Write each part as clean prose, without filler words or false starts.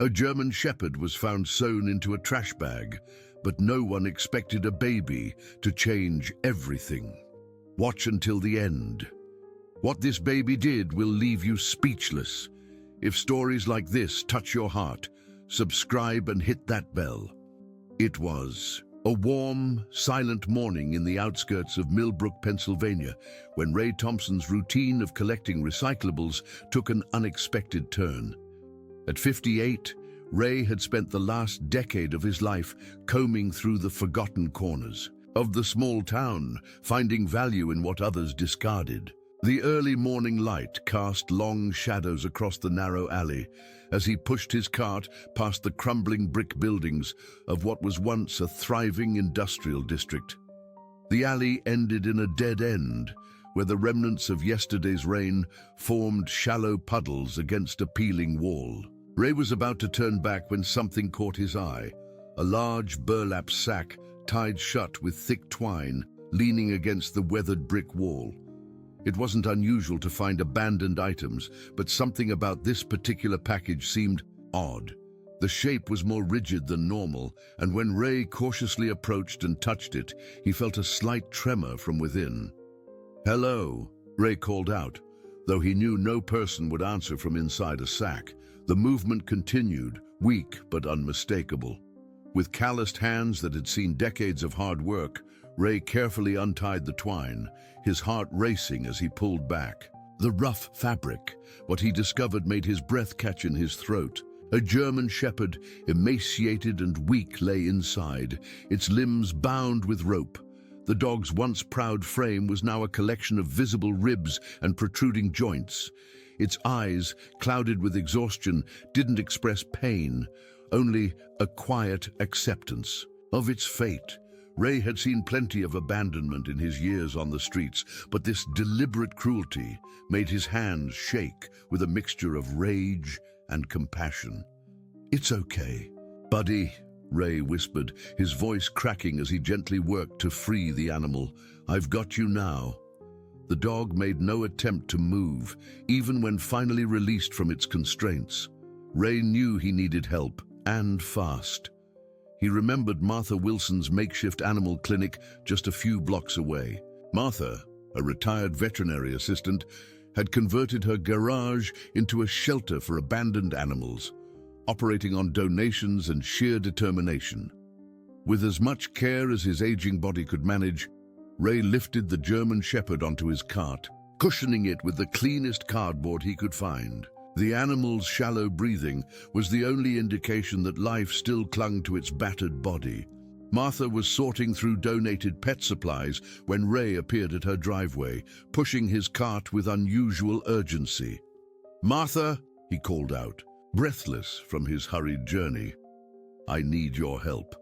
A German shepherd was found sewn into a trash bag, but no one expected a baby to change everything. Watch until the end. What this baby did will leave you speechless. If stories like this touch your heart, subscribe and hit that bell. It was a warm, silent morning in the outskirts of Millbrook, Pennsylvania, when Ray Thompson's routine of collecting recyclables took an unexpected turn. At 58, Ray had spent the last decade of his life combing through the forgotten corners of the small town, finding value in what others discarded. The early morning light cast long shadows across the narrow alley as he pushed his cart past the crumbling brick buildings of what was once a thriving industrial district. The alley ended in a dead end, where the remnants of yesterday's rain formed shallow puddles against a peeling wall. Ray was about to turn back when something caught his eye. A large burlap sack tied shut with thick twine, leaning against the weathered brick wall. It wasn't unusual to find abandoned items, but something about this particular package seemed odd. The shape was more rigid than normal, and when Ray cautiously approached and touched it, he felt a slight tremor from within. "Hello," Ray called out, though he knew no person would answer from inside a sack. The movement continued, weak but unmistakable. With calloused hands that had seen decades of hard work, Ray carefully untied the twine, his heart racing as he pulled back. The rough fabric, what he discovered, made his breath catch in his throat. A German shepherd, emaciated and weak, lay inside, its limbs bound with rope. The dog's once proud frame was now a collection of visible ribs and protruding joints. Its eyes, clouded with exhaustion, didn't express pain, only a quiet acceptance of its fate. Ray had seen plenty of abandonment in his years on the streets, but this deliberate cruelty made his hands shake with a mixture of rage and compassion. "It's okay, buddy," Ray whispered, his voice cracking as he gently worked to free the animal. "I've got you now." The dog made no attempt to move, even when finally released from its constraints. Ray knew he needed help, and fast. He remembered Martha Wilson's makeshift animal clinic just a few blocks away. Martha, a retired veterinary assistant, had converted her garage into a shelter for abandoned animals, operating on donations and sheer determination. With as much care as his aging body could manage, Ray lifted the German shepherd onto his cart, cushioning it with the cleanest cardboard he could find. The animal's shallow breathing was the only indication that life still clung to its battered body. Martha was sorting through donated pet supplies when Ray appeared at her driveway, pushing his cart with unusual urgency. "Martha," he called out, breathless from his hurried journey, "I need your help."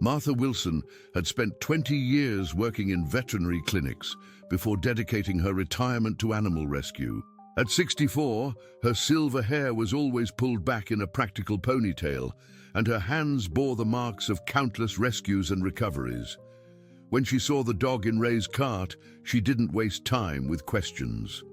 Martha Wilson had spent 20 years working in veterinary clinics before dedicating her retirement to animal rescue. At 64, her silver hair was always pulled back in a practical ponytail, and her hands bore the marks of countless rescues and recoveries. When she saw the dog in Ray's cart, she didn't waste time with questions.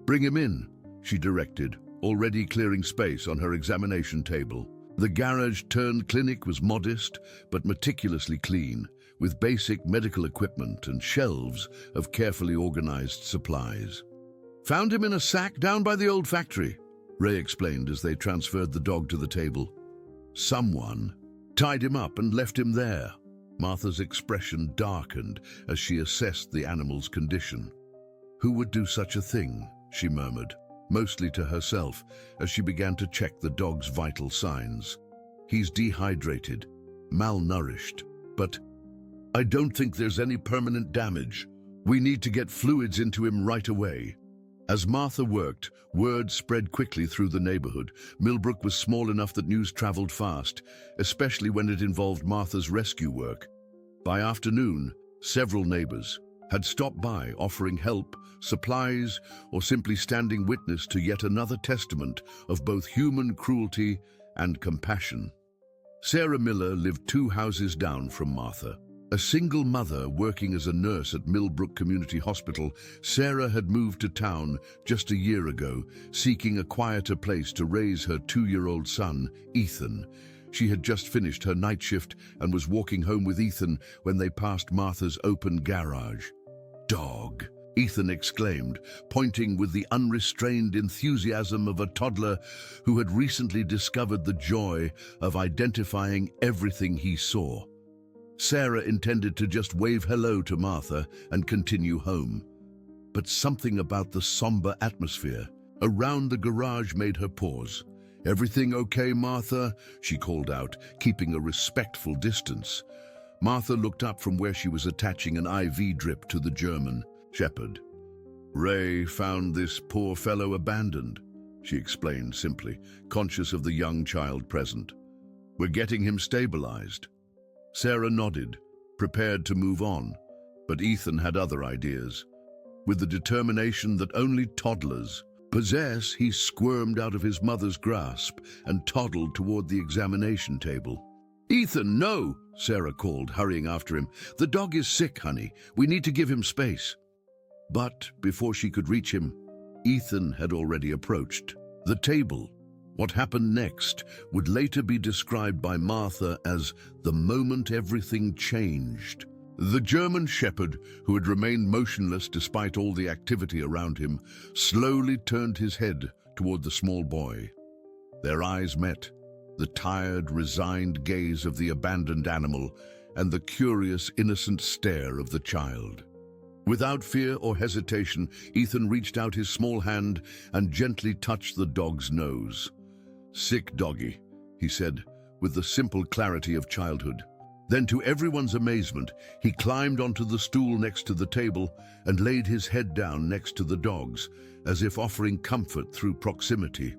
"Bring him in," she directed, already clearing space on her examination table. The garage-turned-clinic was modest but meticulously clean, with basic medical equipment and shelves of carefully organized supplies. "Found him in a sack down by the old factory," Ray explained as they transferred the dog to the table. "Someone tied him up and left him there." Martha's expression darkened as she assessed the animal's condition. "Who would do such a thing?" she murmured, mostly to herself, as she began to check the dog's vital signs. "He's dehydrated, malnourished, but I don't think there's any permanent damage. We need to get fluids into him right away." As Martha worked, word spread quickly through the neighborhood. Millbrook was small enough that news traveled fast, especially when it involved Martha's rescue work. By afternoon, several neighbors had stopped by, offering help, supplies, or simply standing witness to yet another testament of both human cruelty and compassion. Sarah Miller lived 2 houses down from Martha. A single mother working as a nurse at Millbrook Community Hospital, Sarah had moved to town just a year ago, seeking a quieter place to raise her 2-year-old son, Ethan. She had just finished her night shift and was walking home with Ethan when they passed Martha's open garage. "Dog," Ethan exclaimed, pointing with the unrestrained enthusiasm of a toddler who had recently discovered the joy of identifying everything he saw. Sarah intended to just wave hello to Martha and continue home. But something about the somber atmosphere around the garage made her pause. "Everything okay, Martha?" she called out, keeping a respectful distance. Martha looked up from where she was attaching an IV drip to the German Shepherd. "Ray found this poor fellow abandoned," she explained simply, conscious of the young child present. "We're getting him stabilized." Sarah nodded, prepared to move on, but Ethan had other ideas. With the determination that only toddlers possess, he squirmed out of his mother's grasp and toddled toward the examination table. "Ethan, no!" Sarah called, hurrying after him. "The dog is sick, honey. We need to give him space." But before she could reach him, Ethan had already approached the table. What happened next would later be described by Martha as the moment everything changed. The German Shepherd, who had remained motionless despite all the activity around him, slowly turned his head toward the small boy. Their eyes met, the tired, resigned gaze of the abandoned animal and the curious, innocent stare of the child. Without fear or hesitation, Ethan reached out his small hand and gently touched the dog's nose. "Sick doggy," he said, with the simple clarity of childhood. Then, to everyone's amazement, he climbed onto the stool next to the table and laid his head down next to the dog's, as if offering comfort through proximity.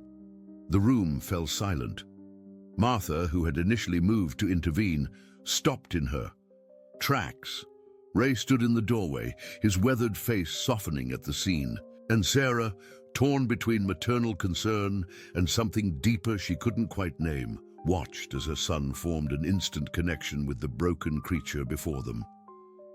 The room fell silent. Martha, who had initially moved to intervene, stopped in her tracks. Ray stood in the doorway, his weathered face softening at the scene, and Sarah, torn between maternal concern and something deeper she couldn't quite name, watched as her son formed an instant connection with the broken creature before them.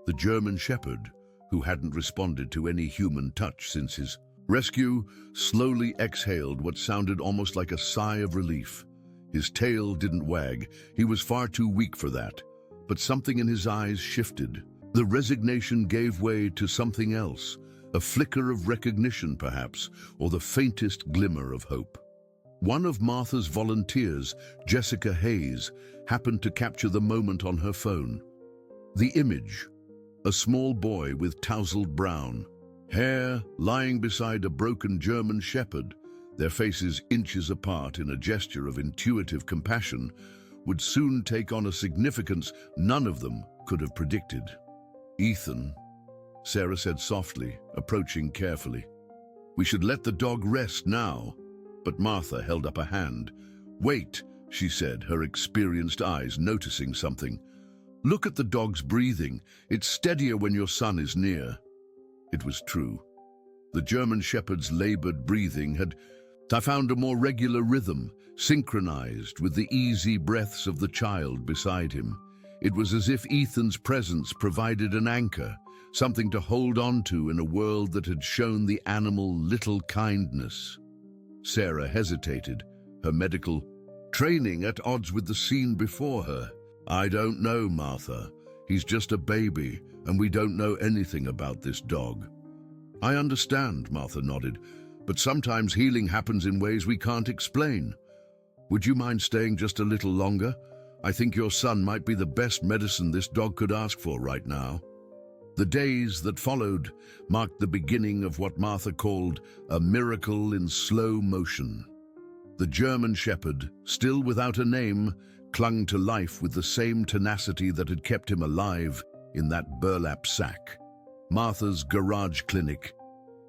The German Shepherd, who hadn't responded to any human touch since his rescue, slowly exhaled what sounded almost like a sigh of relief. His tail didn't wag. He was far too weak for that. But something in his eyes shifted. The resignation gave way to something else, a flicker of recognition perhaps, or the faintest glimmer of hope. One of Martha's volunteers, Jessica Hayes, happened to capture the moment on her phone. The image, a small boy with tousled brown hair lying beside a broken German Shepherd, their faces inches apart in a gesture of intuitive compassion, would soon take on a significance none of them could have predicted. "Ethan," Sarah said softly, approaching carefully. "We should let the dog rest now." But Martha held up a hand. "Wait," she said, her experienced eyes noticing something. "Look at the dog's breathing. It's steadier when your son is near." It was true. The German Shepherd's labored breathing had found a more regular rhythm, synchronized with the easy breaths of the child beside him. It was as if Ethan's presence provided an anchor, something to hold on to in a world that had shown the animal little kindness. Sarah hesitated, her medical training at odds with the scene before her. "I don't know, Martha. He's just a baby, and we don't know anything about this dog." "I understand," Martha nodded, "but sometimes healing happens in ways we can't explain. Would you mind staying just a little longer? I think your son might be the best medicine this dog could ask for right now." The days that followed marked the beginning of what Martha called a miracle in slow motion. The German Shepherd, still without a name, clung to life with the same tenacity that had kept him alive in that burlap sack. Martha's garage clinic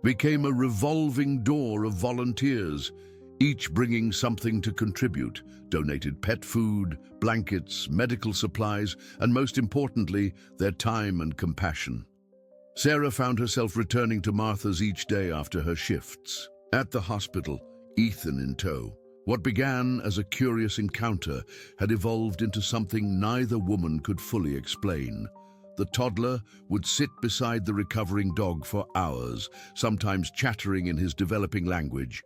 became a revolving door of volunteers, each bringing something to contribute: donated pet food, blankets, medical supplies, and most importantly, their time and compassion. Sarah found herself returning to Martha's each day after her shifts. At the hospital, Ethan in tow. What began as a curious encounter had evolved into something neither woman could fully explain. The toddler would sit beside the recovering dog for hours, sometimes chattering in his developing language,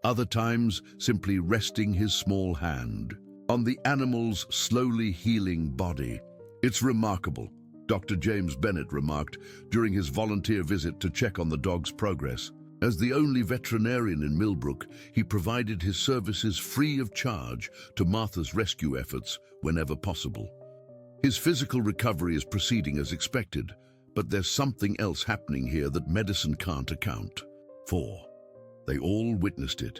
other times simply resting his small hand on the animal's slowly healing body. "It's remarkable," Dr. James Bennett remarked during his volunteer visit to check on the dog's progress. As the only veterinarian in Millbrook, he provided his services free of charge to Martha's rescue efforts whenever possible. His physical recovery is proceeding as expected, but there's something else happening here that medicine can't account for. They all witnessed it.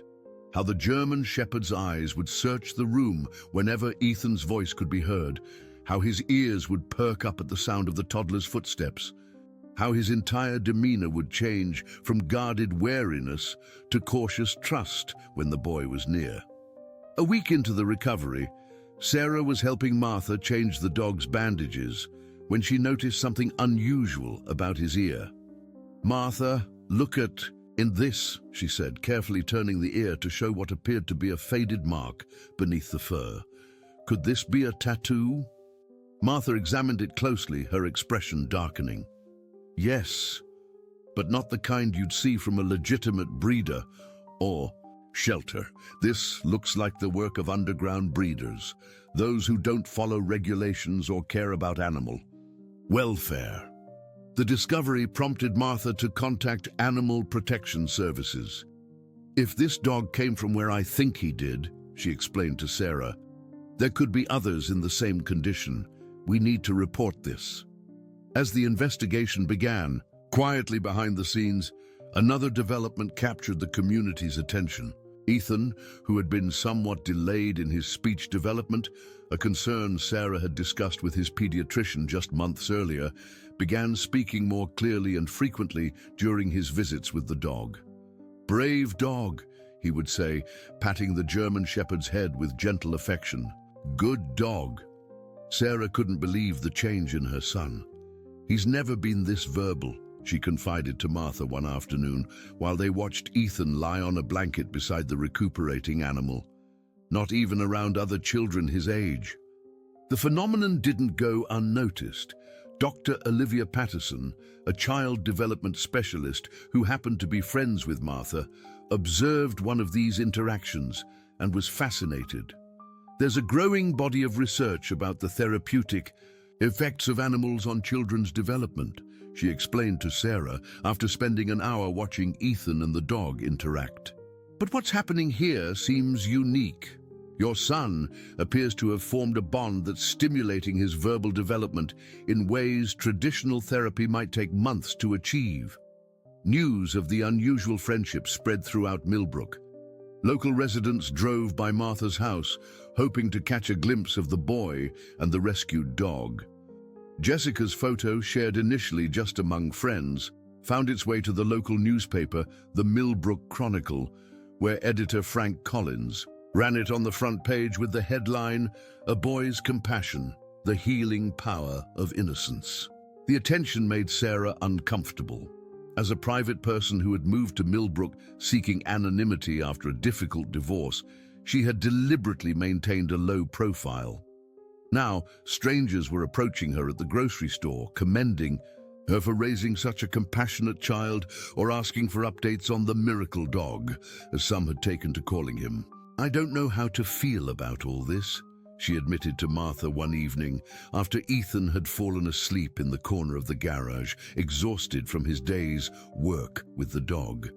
How the German shepherd's eyes would search the room whenever Ethan's voice could be heard, how his ears would perk up at the sound of the toddler's footsteps, how his entire demeanor would change from guarded wariness to cautious trust when the boy was near. A week into the recovery, Sarah was helping Martha change the dog's bandages when she noticed something unusual about his ear. "Martha, look in this," she said, carefully turning the ear to show what appeared to be a faded mark beneath the fur. "Could this be a tattoo?" Martha examined it closely, her expression darkening. "Yes, but not the kind you'd see from a legitimate breeder or shelter. This looks like the work of underground breeders, those who don't follow regulations or care about animal welfare." The discovery prompted Martha to contact Animal Protection Services. "If this dog came from where I think he did," she explained to Sarah, "there could be others in the same condition. We need to report this." As the investigation began, quietly behind the scenes, another development captured the community's attention. Ethan, who had been somewhat delayed in his speech development, a concern Sarah had discussed with his pediatrician just months earlier, began speaking more clearly and frequently during his visits with the dog. "Brave dog," he would say, patting the German shepherd's head with gentle affection. "Good dog." Sarah couldn't believe the change in her son. "He's never been this verbal," she confided to Martha one afternoon while they watched Ethan lie on a blanket beside the recuperating animal. "Not even around other children his age." The phenomenon didn't go unnoticed. Dr. Olivia Patterson, a child development specialist who happened to be friends with Martha, observed one of these interactions and was fascinated. "There's a growing body of research about the therapeutic effects of animals on children's development," she explained to Sarah after spending an hour watching Ethan and the dog interact. "But what's happening here seems unique. Your son appears to have formed a bond that's stimulating his verbal development in ways traditional therapy might take months to achieve." News of the unusual friendship spread throughout Millbrook. Local residents drove by Martha's house, hoping to catch a glimpse of the boy and the rescued dog. Jessica's photo, shared initially just among friends, found its way to the local newspaper, the Millbrook Chronicle, where editor Frank Collins ran it on the front page with the headline, "A Boy's Compassion, the Healing Power of Innocence." The attention made Sarah uncomfortable. As a private person who had moved to Millbrook seeking anonymity after a difficult divorce, she had deliberately maintained a low profile. Now, strangers were approaching her at the grocery store, commending her for raising such a compassionate child or asking for updates on the miracle dog, as some had taken to calling him. "I don't know how to feel about all this," she admitted to Martha one evening after Ethan had fallen asleep in the corner of the garage, exhausted from his day's work with the dog.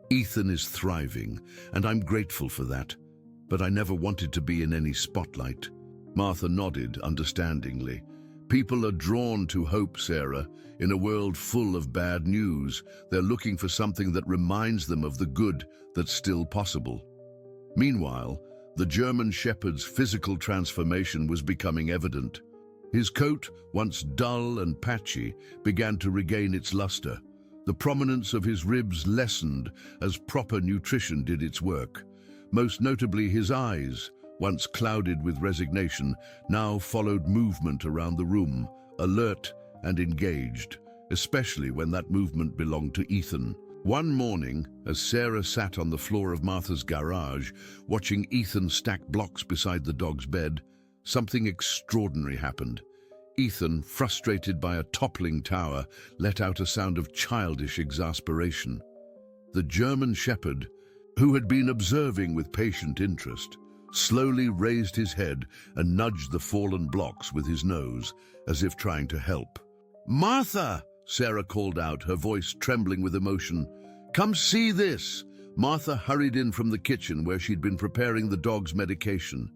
"Ethan is thriving, and I'm grateful for that, but I never wanted to be in any spotlight." Martha nodded understandingly. "People are drawn to hope, Sarah. In a world full of bad news, they're looking for something that reminds them of the good that's still possible." Meanwhile, the German shepherd's physical transformation was becoming evident. His coat, once dull and patchy, began to regain its luster. The prominence of his ribs lessened as proper nutrition did its work. Most notably, his eyes, once clouded with resignation, now followed movement around the room, alert and engaged, especially when that movement belonged to Ethan. One morning, as Sarah sat on the floor of Martha's garage, watching Ethan stack blocks beside the dog's bed, something extraordinary happened. Ethan, frustrated by a toppling tower, let out a sound of childish exasperation. The German shepherd, who had been observing with patient interest, slowly raised his head and nudged the fallen blocks with his nose, as if trying to help. "Martha!" Sarah called out, her voice trembling with emotion. "Come see this!" Martha hurried in from the kitchen where she'd been preparing the dog's medication.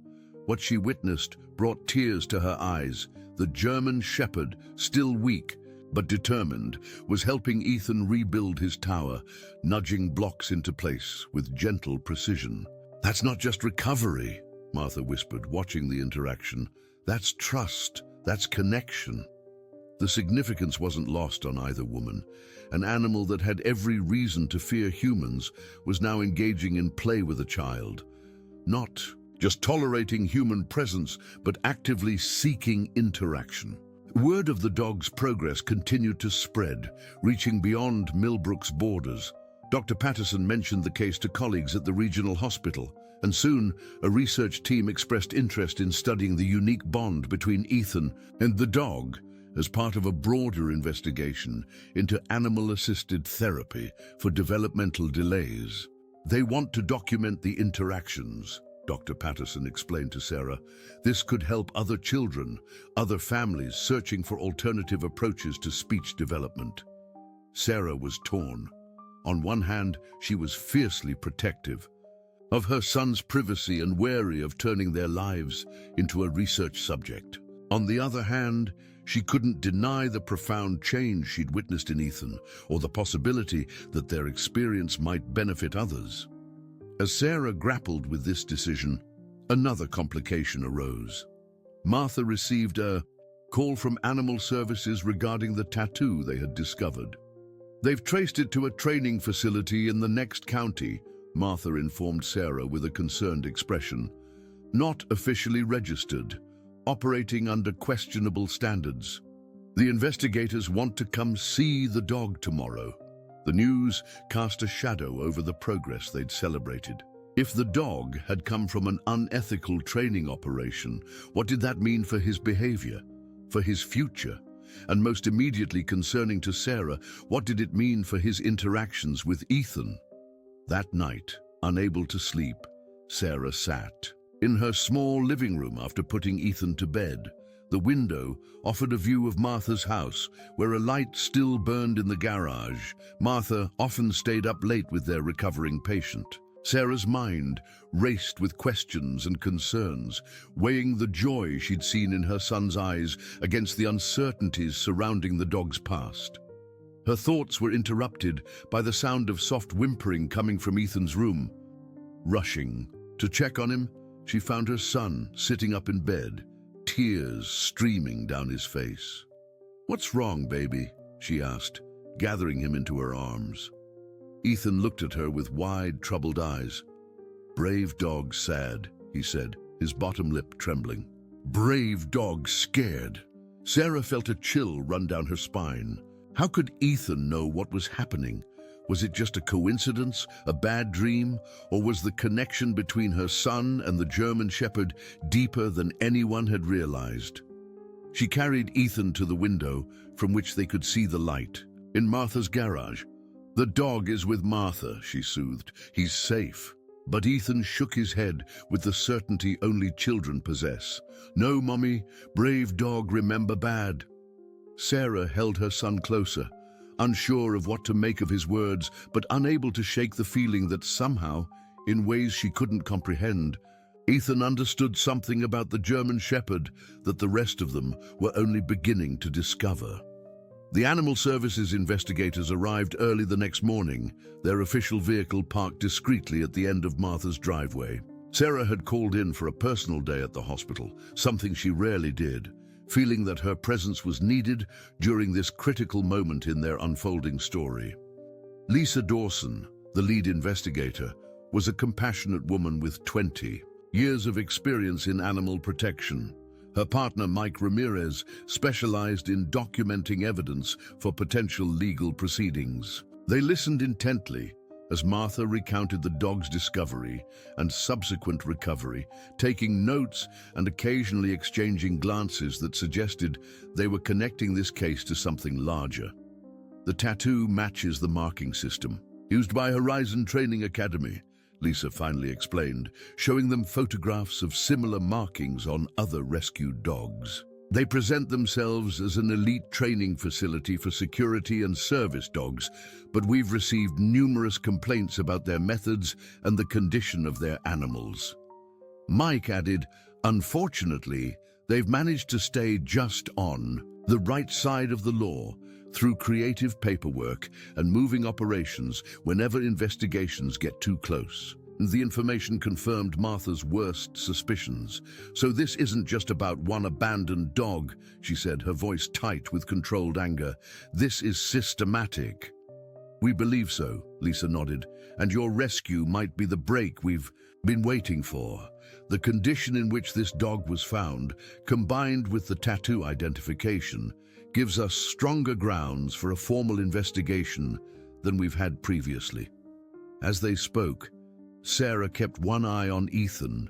What she witnessed brought tears to her eyes. The German shepherd, still weak but determined, was helping Ethan rebuild his tower, nudging blocks into place with gentle precision. "That's not just recovery," Martha whispered, watching the interaction. "That's trust. That's connection." The significance wasn't lost on either woman. An animal that had every reason to fear humans was now engaging in play with a child. Not just tolerating human presence, but actively seeking interaction. Word of the dog's progress continued to spread, reaching beyond Millbrook's borders. Dr. Patterson mentioned the case to colleagues at the regional hospital, and soon a research team expressed interest in studying the unique bond between Ethan and the dog as part of a broader investigation into animal-assisted therapy for developmental delays. "They want to document the interactions," Dr. Patterson explained to Sarah. "This could help other children, other families searching for alternative approaches to speech development." Sarah was torn. On one hand, she was fiercely protective of her son's privacy and wary of turning their lives into a research subject. On the other hand, she couldn't deny the profound change she'd witnessed in Ethan, or the possibility that their experience might benefit others. As Sarah grappled with this decision, another complication arose. Martha received a call from Animal Services regarding the tattoo they had discovered. "They've traced it to a training facility in the next county," Martha informed Sarah with a concerned expression. "Not officially registered, operating under questionable standards. The investigators want to come see the dog tomorrow." The news cast a shadow over the progress they'd celebrated. If the dog had come from an unethical training operation, what did that mean for his behavior, for his future? And most immediately concerning to Sarah, what did it mean for his interactions with Ethan? That night, unable to sleep, Sarah sat in her small living room after putting Ethan to bed. The window offered a view of Martha's house, where a light still burned in the garage. Martha often stayed up late with their recovering patient. Sarah's mind raced with questions and concerns, weighing the joy she'd seen in her son's eyes against the uncertainties surrounding the dog's past. Her thoughts were interrupted by the sound of soft whimpering coming from Ethan's room. Rushing to check on him, she found her son sitting up in bed, tears streaming down his face. "What's wrong, baby?" she asked, gathering him into her arms. Ethan looked at her with wide, troubled eyes. "Brave dog sad," he said, his bottom lip trembling. "Brave dog scared." Sarah felt a chill run down her spine. How could Ethan know what was happening? Was it just a coincidence, a bad dream, or was the connection between her son and the German shepherd deeper than anyone had realized? She carried Ethan to the window from which they could see the light. In Martha's garage. "The dog is with Martha," she soothed. "He's safe." But Ethan shook his head with the certainty only children possess. "No, Mommy, brave dog remember bad." Sarah held her son closer, unsure of what to make of his words, but unable to shake the feeling that somehow, in ways she couldn't comprehend, Ethan understood something about the German shepherd that the rest of them were only beginning to discover. The Animal Services investigators arrived early the next morning, their official vehicle parked discreetly at the end of Martha's driveway. Sarah had called in for a personal day at the hospital, something she rarely did, feeling that her presence was needed during this critical moment in their unfolding story. Lisa Dawson, the lead investigator, was a compassionate woman with 20 years of experience in animal protection. Her partner, Mike Ramirez, specialized in documenting evidence for potential legal proceedings. They listened intently, as Martha recounted the dog's discovery and subsequent recovery, taking notes and occasionally exchanging glances that suggested they were connecting this case to something larger. The tattoo matches the marking system used by Horizon Training Academy, Lisa finally explained, showing them photographs of similar markings on other rescued dogs. They present themselves as an elite training facility for security and service dogs, but we've received numerous complaints about their methods and the condition of their animals. Mike added, unfortunately, they've managed to stay just on the right side of the law through creative paperwork and moving operations whenever investigations get too close. The information confirmed Martha's worst suspicions. So this isn't just about one abandoned dog, she said, her voice tight with controlled anger. This is systematic. We believe so, Lisa nodded, and your rescue might be the break we've been waiting for. The condition in which this dog was found, combined with the tattoo identification, gives us stronger grounds for a formal investigation than we've had previously. As they spoke, Sarah kept one eye on Ethan,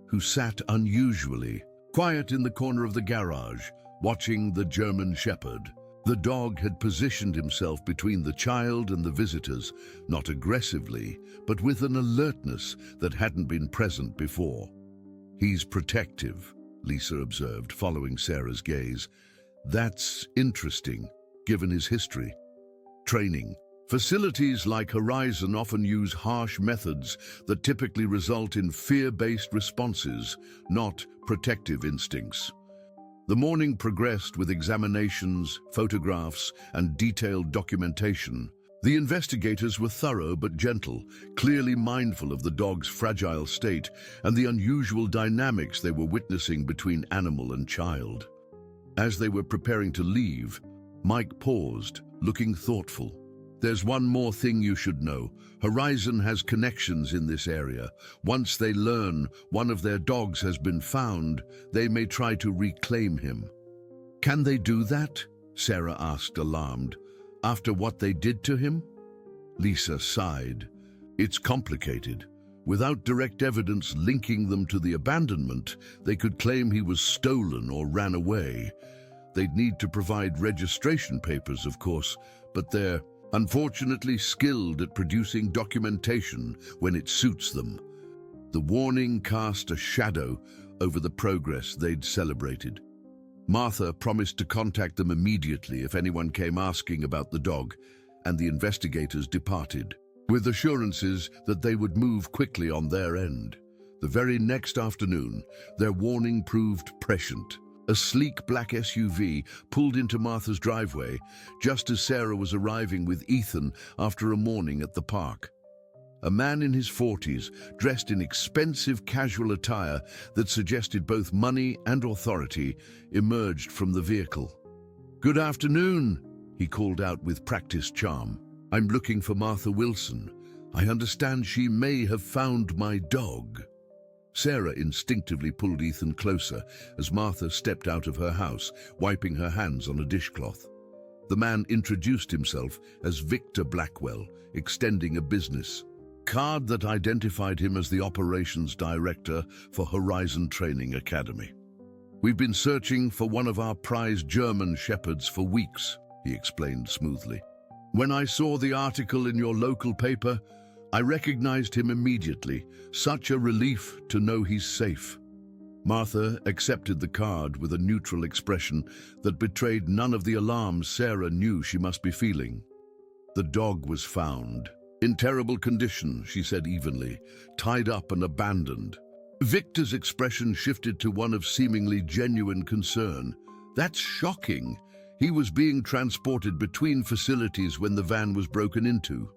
who sat unusually quiet in the corner of the garage, watching the German Shepherd. The dog had positioned himself between the child and the visitors, not aggressively, but with an alertness that hadn't been present before. He's protective, Lisa observed, following Sarah's gaze. That's interesting, given his history. Training. Facilities like Horizon often use harsh methods that typically result in fear-based responses, not protective instincts. The morning progressed with examinations, photographs, and detailed documentation. The investigators were thorough but gentle, clearly mindful of the dog's fragile state and the unusual dynamics they were witnessing between animal and child. As they were preparing to leave, Mike paused, looking thoughtful. There's one more thing you should know. Horizon has connections in this area. Once they learn one of their dogs has been found, they may try to reclaim him. Can they do that? Sarah asked, alarmed. After what they did to him? Lisa sighed. It's complicated. Without direct evidence linking them to the abandonment, they could claim he was stolen or ran away. They'd need to provide registration papers, of course, but they're unfortunately skilled at producing documentation when it suits them. The warning cast a shadow over the progress they'd celebrated. Martha promised to contact them immediately if anyone came asking about the dog, and the investigators departed, with assurances that they would move quickly on their end. The very next afternoon, their warning proved prescient. A sleek black SUV pulled into Martha's driveway just as Sarah was arriving with Ethan after a morning at the park. A man in his 40s, dressed in expensive casual attire that suggested both money and authority, emerged from the vehicle. "Good afternoon," he called out with practiced charm. "I'm looking for Martha Wilson. I understand she may have found my dog." Sarah instinctively pulled Ethan closer as Martha stepped out of her house, wiping her hands on a dishcloth. The man introduced himself as Victor Blackwell, extending a business card that identified him as the operations director for Horizon Training Academy. "We've been searching for one of our prized German shepherds for weeks," he explained smoothly. "When I saw the article in your local paper, I recognized him immediately. Such a relief to know he's safe." Martha accepted the card with a neutral expression that betrayed none of the alarms Sarah knew she must be feeling. The dog was found. In terrible condition, she said evenly, tied up and abandoned. Victor's expression shifted to one of seemingly genuine concern. "That's shocking. He was being transported between facilities when the van was broken into.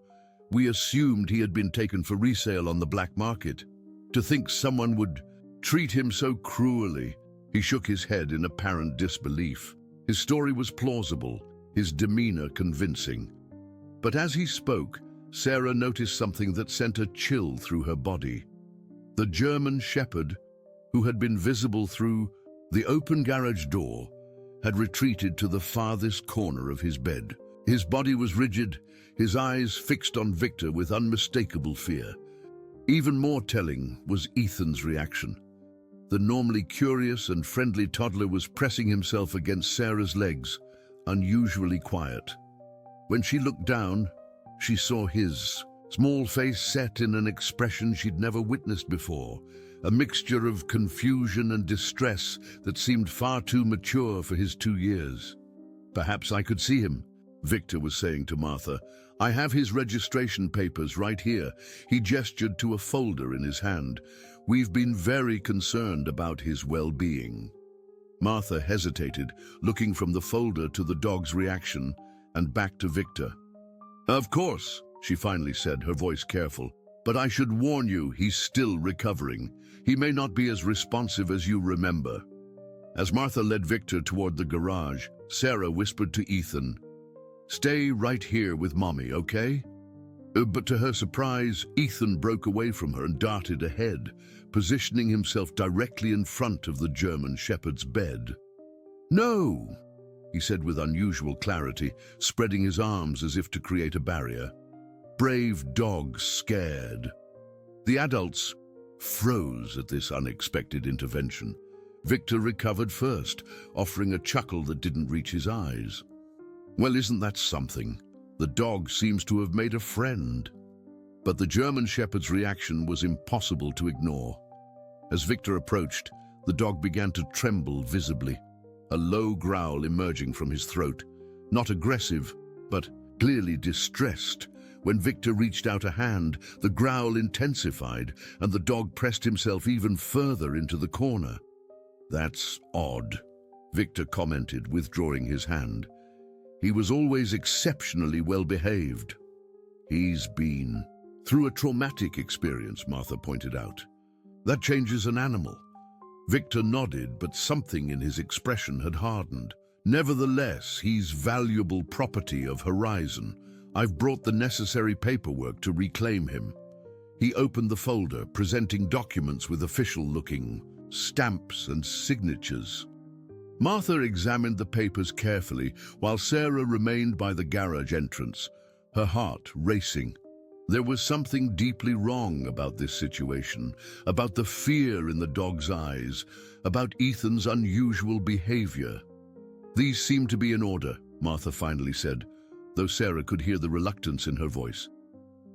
We assumed he had been taken for resale on the black market. To think someone would treat him so cruelly." He shook his head in apparent disbelief. His story was plausible, his demeanor convincing. But as he spoke, Sarah noticed something that sent a chill through her body. The German shepherd, who had been visible through the open garage door, had retreated to the farthest corner of his bed. His body was rigid, his eyes fixed on Victor with unmistakable fear. Even more telling was Ethan's reaction. The normally curious and friendly toddler was pressing himself against Sarah's legs, unusually quiet. When she looked down, she saw his small face set in an expression she'd never witnessed before, a mixture of confusion and distress that seemed far too mature for his 2 years. "Perhaps I could see him," Victor was saying to Martha. "I have his registration papers right here." He gestured to a folder in his hand. "We've been very concerned about his well-being." Martha hesitated, looking from the folder to the dog's reaction and back to Victor. "Of course," she finally said, her voice careful, "but I should warn you, he's still recovering. He may not be as responsive as you remember." As Martha led Victor toward the garage, Sarah whispered to Ethan, "Stay right here with Mommy, okay?" But to her surprise, Ethan broke away from her and darted ahead, positioning himself directly in front of the German Shepherd's bed. "No," he said with unusual clarity, spreading his arms as if to create a barrier. Brave dog scared. The adults froze at this unexpected intervention. Victor recovered first, offering a chuckle that didn't reach his eyes. "Well, isn't that something? The dog seems to have made a friend." But the German Shepherd's reaction was impossible to ignore. As Victor approached, the dog began to tremble visibly, a low growl emerging from his throat. Not aggressive, but clearly distressed. When Victor reached out a hand, the growl intensified, and the dog pressed himself even further into the corner. "That's odd," Victor commented, withdrawing his hand. "He was always exceptionally well-behaved." "He's been through a traumatic experience," Martha pointed out. "That changes an animal." Victor nodded, but something in his expression had hardened. "Nevertheless, he's valuable property of Horizon. I've brought the necessary paperwork to reclaim him." He opened the folder, presenting documents with official-looking stamps and signatures. Martha examined the papers carefully, while Sarah remained by the garage entrance, her heart racing. There was something deeply wrong about this situation, about the fear in the dog's eyes, about Ethan's unusual behavior. "These seem to be in order," Martha finally said, though Sarah could hear the reluctance in her voice.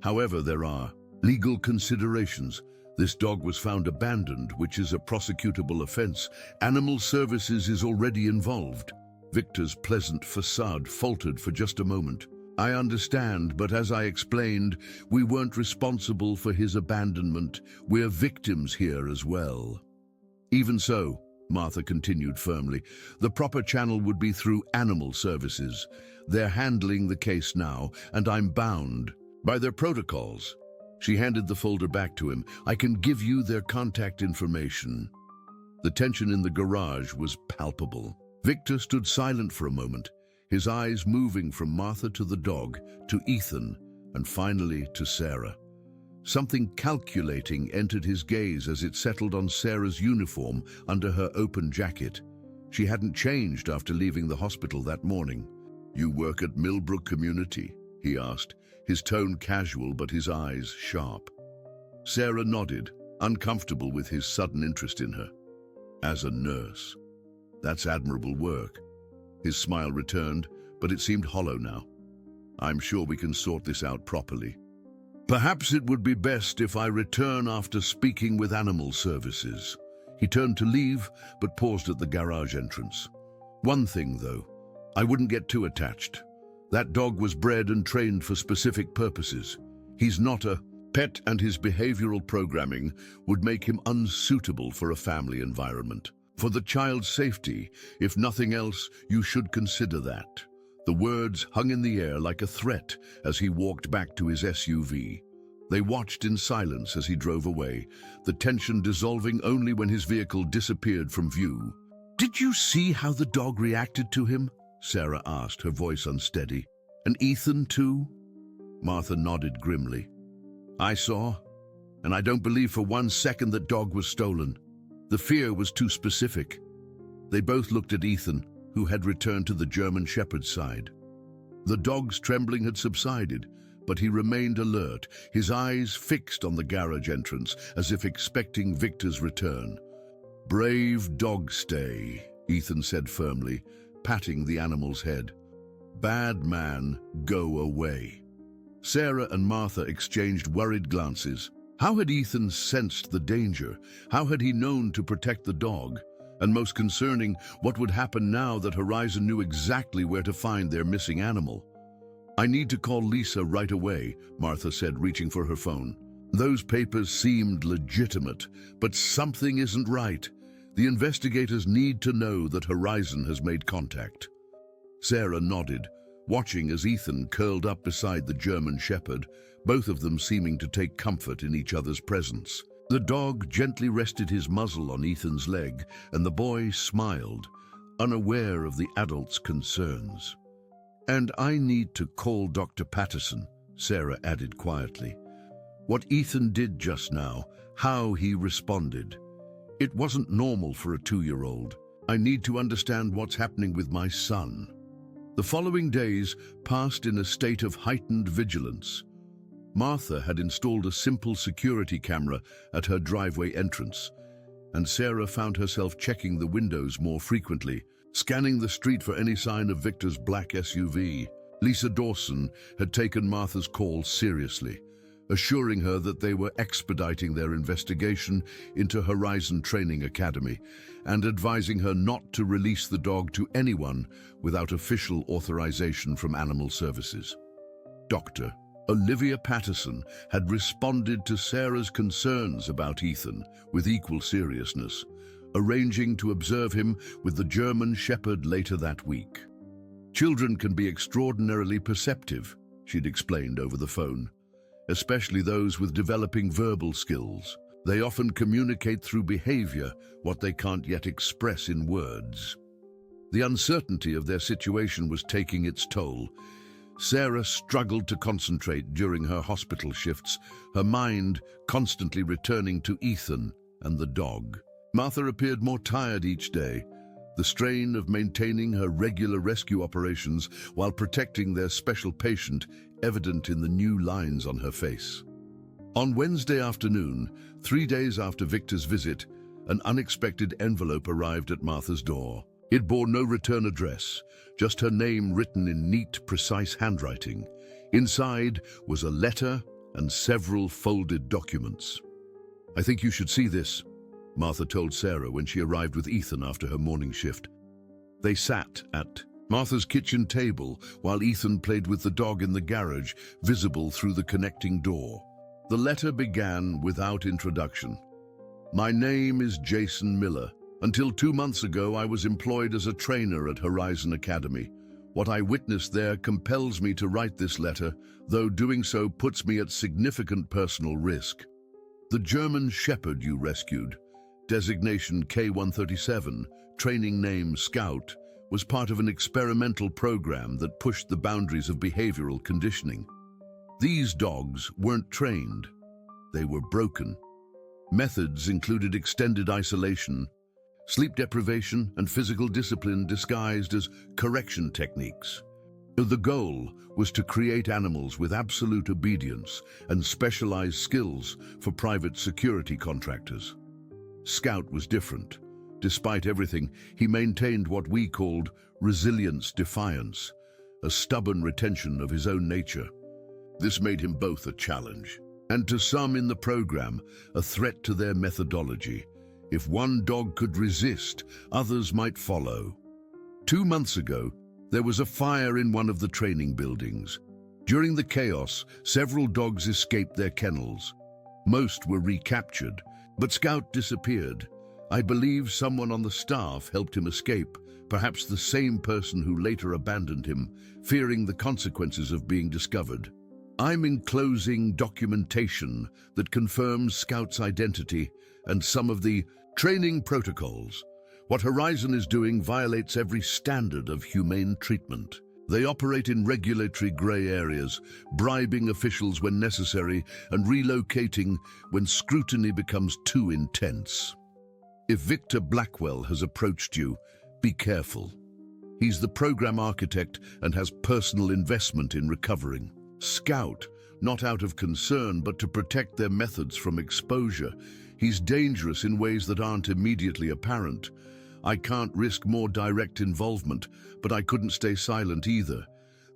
"However, there are legal considerations. This dog was found abandoned, which is a prosecutable offense. Animal Services is already involved." Victor's pleasant facade faltered for just a moment. "I understand, but as I explained, we weren't responsible for his abandonment. We're victims here as well." "Even so," Martha continued firmly, "the proper channel would be through Animal Services. They're handling the case now, and I'm bound by their protocols." She handed the folder back to him. "I can give you their contact information." The tension in the garage was palpable. Victor stood silent for a moment, his eyes moving from Martha to the dog, to Ethan, and finally to Sarah. Something calculating entered his gaze as it settled on Sarah's uniform under her open jacket. She hadn't changed after leaving the hospital that morning. "You work at Millbrook Community?" he asked, his tone casual but his eyes sharp. Sarah nodded, uncomfortable with his sudden interest in her. "As a nurse. That's admirable work." His smile returned, but it seemed hollow now. "I'm sure we can sort this out properly. Perhaps it would be best if I return after speaking with Animal Services." He turned to leave, but paused at the garage entrance. "One thing, though, I wouldn't get too attached. That dog was bred and trained for specific purposes. He's not a pet, and his behavioral programming would make him unsuitable for a family environment. For the child's safety, if nothing else, you should consider that." The words hung in the air like a threat as he walked back to his SUV. They watched in silence as he drove away, the tension dissolving only when his vehicle disappeared from view. "Did you see how the dog reacted to him?" Sarah asked, her voice unsteady. "And Ethan too?" Martha nodded grimly. "I saw, and I don't believe for 1 second that dog was stolen. The fear was too specific." They both looked at Ethan, who had returned to the German Shepherd's side. The dog's trembling had subsided, but he remained alert, his eyes fixed on the garage entrance as if expecting Victor's return. "Brave dog stay," Ethan said firmly, patting the animal's head. "Bad man, go away." Sarah and Martha exchanged worried glances. How had Ethan sensed the danger? How had he known to protect the dog? And most concerning, what would happen now that Horizon knew exactly where to find their missing animal? "I need to call Lisa right away," Martha said, reaching for her phone. "Those papers seemed legitimate, but something isn't right. The investigators need to know that Horizon has made contact." Sarah nodded, watching as Ethan curled up beside the German Shepherd, both of them seeming to take comfort in each other's presence. The dog gently rested his muzzle on Ethan's leg, and the boy smiled, unaware of the adult's concerns. "And I need to call Dr. Patterson," Sarah added quietly. What Ethan did just now, how he responded. It wasn't normal for a 2-year-old. "I need to understand what's happening with my son." The following days passed in a state of heightened vigilance. Martha had installed a simple security camera at her driveway entrance, and Sarah found herself checking the windows more frequently, scanning the street for any sign of Victor's black SUV. Lisa Dawson had taken Martha's call seriously, assuring her that they were expediting their investigation into Horizon Training Academy and advising her not to release the dog to anyone without official authorization from Animal Services. Dr. Olivia Patterson had responded to Sarah's concerns about Ethan with equal seriousness, arranging to observe him with the German Shepherd later that week. "Children can be extraordinarily perceptive," she'd explained over the phone, "especially those with developing verbal skills. They often communicate through behavior what they can't yet express in words." The uncertainty of their situation was taking its toll. Sarah struggled to concentrate during her hospital shifts, her mind constantly returning to Ethan and the dog. Martha appeared more tired each day, the strain of maintaining her regular rescue operations while protecting their special patient evident in the new lines on her face. On Wednesday afternoon, 3 days after Victor's visit, an unexpected envelope arrived at Martha's door. It bore no return address, just her name written in neat, precise handwriting. Inside was a letter and several folded documents. "I think you should see this," Martha told Sarah when she arrived with Ethan after her morning shift. They sat at Martha's kitchen table while Ethan played with the dog in the garage, visible through the connecting door. The letter began without introduction. "My name is Jason Miller. Until 2 months ago, I was employed as a trainer at Horizon Academy. What I witnessed there compels me to write this letter, though doing so puts me at significant personal risk. The German Shepherd you rescued, designation K137, training name Scout, was part of an experimental program that pushed the boundaries of behavioral conditioning. These dogs weren't trained. They were broken. Methods included extended isolation, sleep deprivation, and physical discipline disguised as correction techniques. The goal was to create animals with absolute obedience and specialized skills for private security contractors. Scout was different. Despite everything, he maintained what we called resilience defiance, a stubborn retention of his own nature. This made him both a challenge, and to some in the program, a threat to their methodology. If one dog could resist, others might follow. 2 months ago, there was a fire in one of the training buildings. During the chaos, several dogs escaped their kennels. Most were recaptured, but Scout disappeared. I believe someone on the staff helped him escape, perhaps the same person who later abandoned him, fearing the consequences of being discovered. I'm enclosing documentation that confirms Scout's identity and some of the training protocols. What Horizon is doing violates every standard of humane treatment. They operate in regulatory gray areas, bribing officials when necessary and relocating when scrutiny becomes too intense. If Victor Blackwell has approached you, be careful. He's the program architect and has personal investment in recovering. Scout, not out of concern but to protect their methods from exposure. He's dangerous in ways that aren't immediately apparent. I can't risk more direct involvement, but I couldn't stay silent either.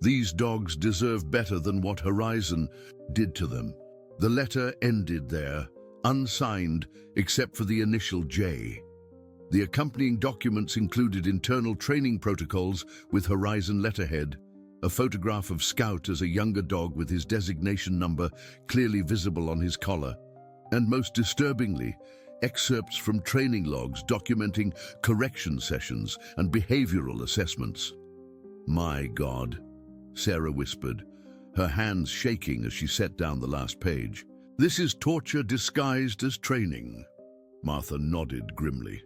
These dogs deserve better than what Horizon did to them. The letter ended there, unsigned except for the initial J. The accompanying documents included internal training protocols with Horizon letterhead, a photograph of Scout as a younger dog with his designation number clearly visible on his collar, and most disturbingly, excerpts from training logs documenting correction sessions and behavioral assessments. "My God," Sarah whispered, her hands shaking as she set down the last page. "This is torture disguised as training." Martha nodded grimly.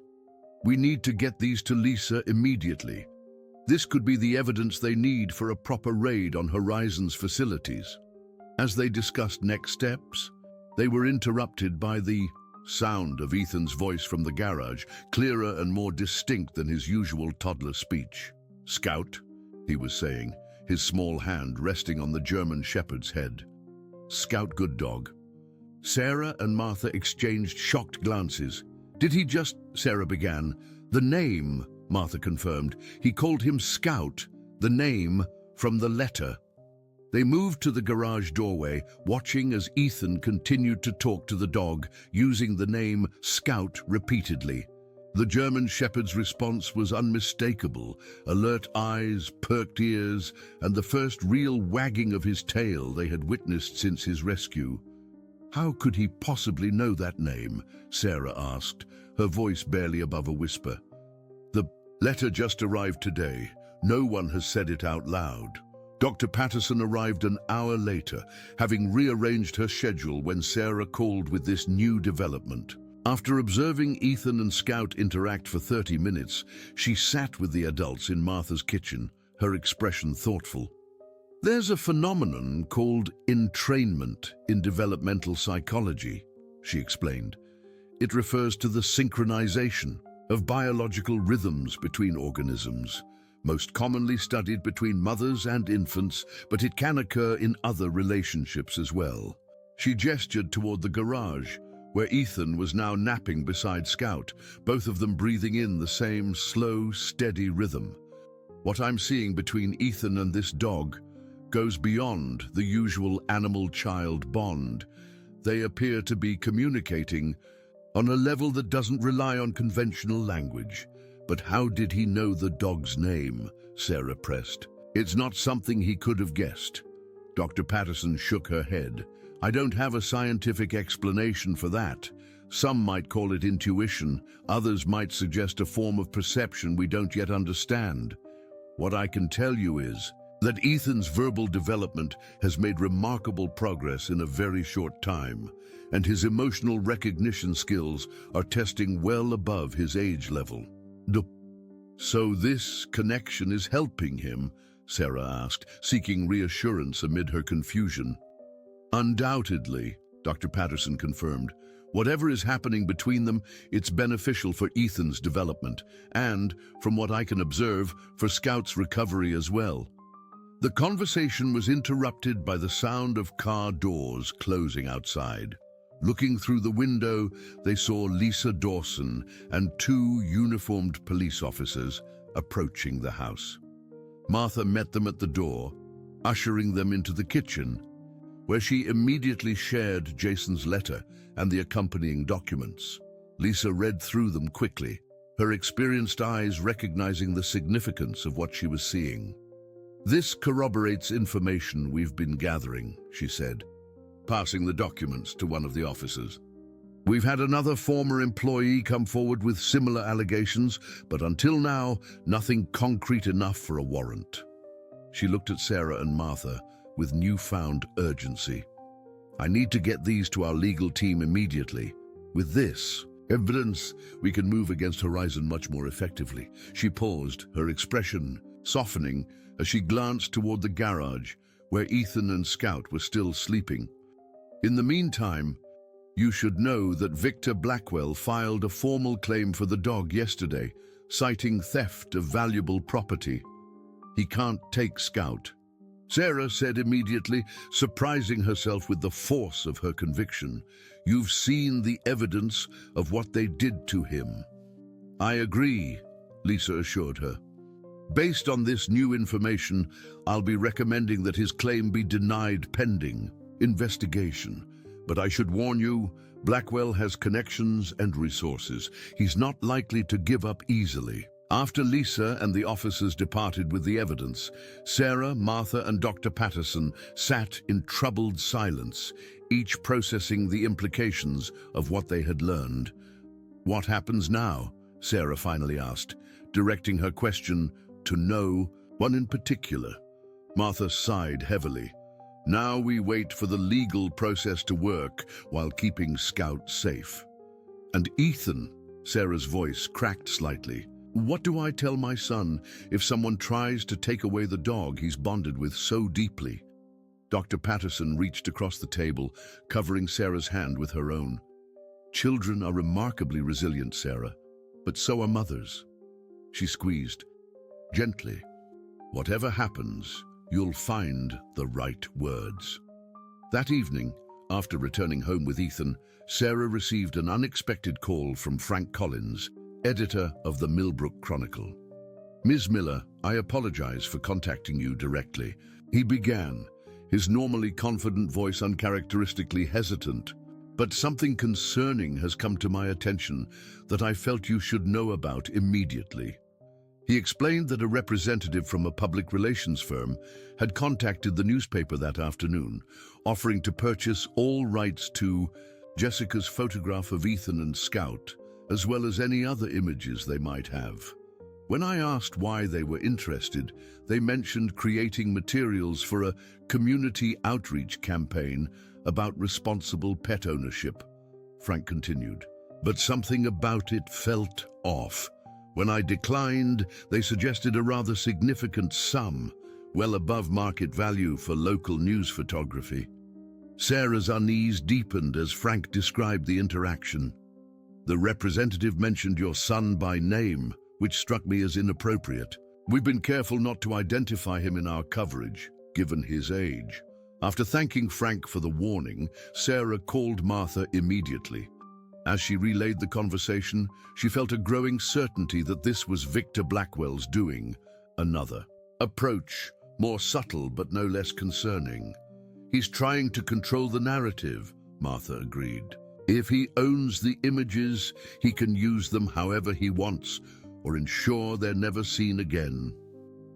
"We need to get these to Lisa immediately. This could be the evidence they need for a proper raid on Horizon's facilities." As they discussed next steps, they were interrupted by the sound of Ethan's voice from the garage, clearer and more distinct than his usual toddler speech. "Scout," he was saying, his small hand resting on the German shepherd's head. "Scout, good dog." Sarah and Martha exchanged shocked glances. "Did he just—" Sarah began. "The name," Martha confirmed. "He called him Scout, the name from the letter." They moved to the garage doorway, watching as Ethan continued to talk to the dog, using the name Scout repeatedly. The German shepherd's response was unmistakable: alert eyes, perked ears, and the first real wagging of his tail they had witnessed since his rescue. "How could he possibly know that name?" Sarah asked, her voice barely above a whisper. "The letter just arrived today. No one has said it out loud." Dr. Patterson arrived an hour later, having rearranged her schedule when Sarah called with this new development. After observing Ethan and Scout interact for 30 minutes, she sat with the adults in Martha's kitchen, her expression thoughtful. "There's a phenomenon called entrainment in developmental psychology," she explained. "It refers to the synchronization of biological rhythms between organisms, most commonly studied between mothers and infants, but it can occur in other relationships as well." She gestured toward the garage, where Ethan was now napping beside Scout, both of them breathing in the same slow, steady rhythm. "What I'm seeing between Ethan and this dog goes beyond the usual animal-child bond. They appear to be communicating on a level that doesn't rely on conventional language." "But how did he know the dog's name?" Sarah pressed. "It's not something he could have guessed." Dr. Patterson shook her head. "I don't have a scientific explanation for that. Some might call it intuition, others might suggest a form of perception we don't yet understand. What I can tell you is that Ethan's verbal development has made remarkable progress in a very short time, and his emotional recognition skills are testing well above his age level." "So this connection is helping him?" Sarah asked, seeking reassurance amid her confusion. "Undoubtedly," Dr. Patterson confirmed. "Whatever is happening between them, it's beneficial for Ethan's development, and, from what I can observe, for Scout's recovery as well." The conversation was interrupted by the sound of car doors closing outside. Looking through the window, they saw Lisa Dawson and 2 uniformed police officers approaching the house. Martha met them at the door, ushering them into the kitchen, where she immediately shared Jason's letter and the accompanying documents. Lisa read through them quickly, her experienced eyes recognizing the significance of what she was seeing. "This corroborates information we've been gathering," she said, passing the documents to one of the officers. "We've had another former employee come forward with similar allegations, but until now, nothing concrete enough for a warrant." She looked at Sarah and Martha with newfound urgency. "I need to get these to our legal team immediately. With this evidence, we can move against Horizon much more effectively." She paused, her expression softening as she glanced toward the garage, where Ethan and Scout were still sleeping. "In the meantime, you should know that Victor Blackwell filed a formal claim for the dog yesterday, citing theft of valuable property. He can't take Scout. Sarah said immediately, surprising herself with the force of her conviction. You've seen the evidence of what they did to him. I agree, Lisa assured her. Based on this new information, I'll be recommending that his claim be denied pending investigation. But I should warn you, Blackwell has connections and resources. He's not likely to give up easily. After Lisa and the officers departed with the evidence, Sarah, Martha, and Dr. Patterson sat in troubled silence, each processing the implications of what they had learned. What happens now? Sarah finally asked, directing her question to no one in particular. Martha sighed heavily. Now we wait for the legal process to work while keeping Scout safe. And Ethan, Sarah's voice cracked slightly. What do I tell my son if someone tries to take away the dog he's bonded with so deeply? Dr. Patterson reached across the table, covering Sarah's hand with her own. Children are remarkably resilient, Sarah, but so are mothers. She squeezed. Gently. Whatever happens, you'll find the right words. That evening, after returning home with Ethan, Sarah received an unexpected call from Frank Collins, editor of the Millbrook Chronicle. Ms. Miller, I apologize for contacting you directly. He began, his normally confident voice uncharacteristically hesitant. But something concerning has come to my attention that I felt you should know about immediately. He explained that a representative from a public relations firm had contacted the newspaper that afternoon, offering to purchase all rights to Jessica's photograph of Ethan and Scout, as well as any other images they might have. When I asked why they were interested, they mentioned creating materials for a community outreach campaign about responsible pet ownership. Frank continued. But something about it felt off. When I declined, they suggested a rather significant sum, well above market value for local news photography. Sarah's unease deepened as Frank described the interaction. The representative mentioned your son by name, which struck me as inappropriate. We've been careful not to identify him in our coverage, given his age. After thanking Frank for the warning, Sarah called Martha immediately. As she relayed the conversation, she felt a growing certainty that this was Victor Blackwell's doing. Another approach, more subtle but no less concerning. He's trying to control the narrative, Martha agreed. If he owns the images, he can use them however he wants, or ensure they're never seen again.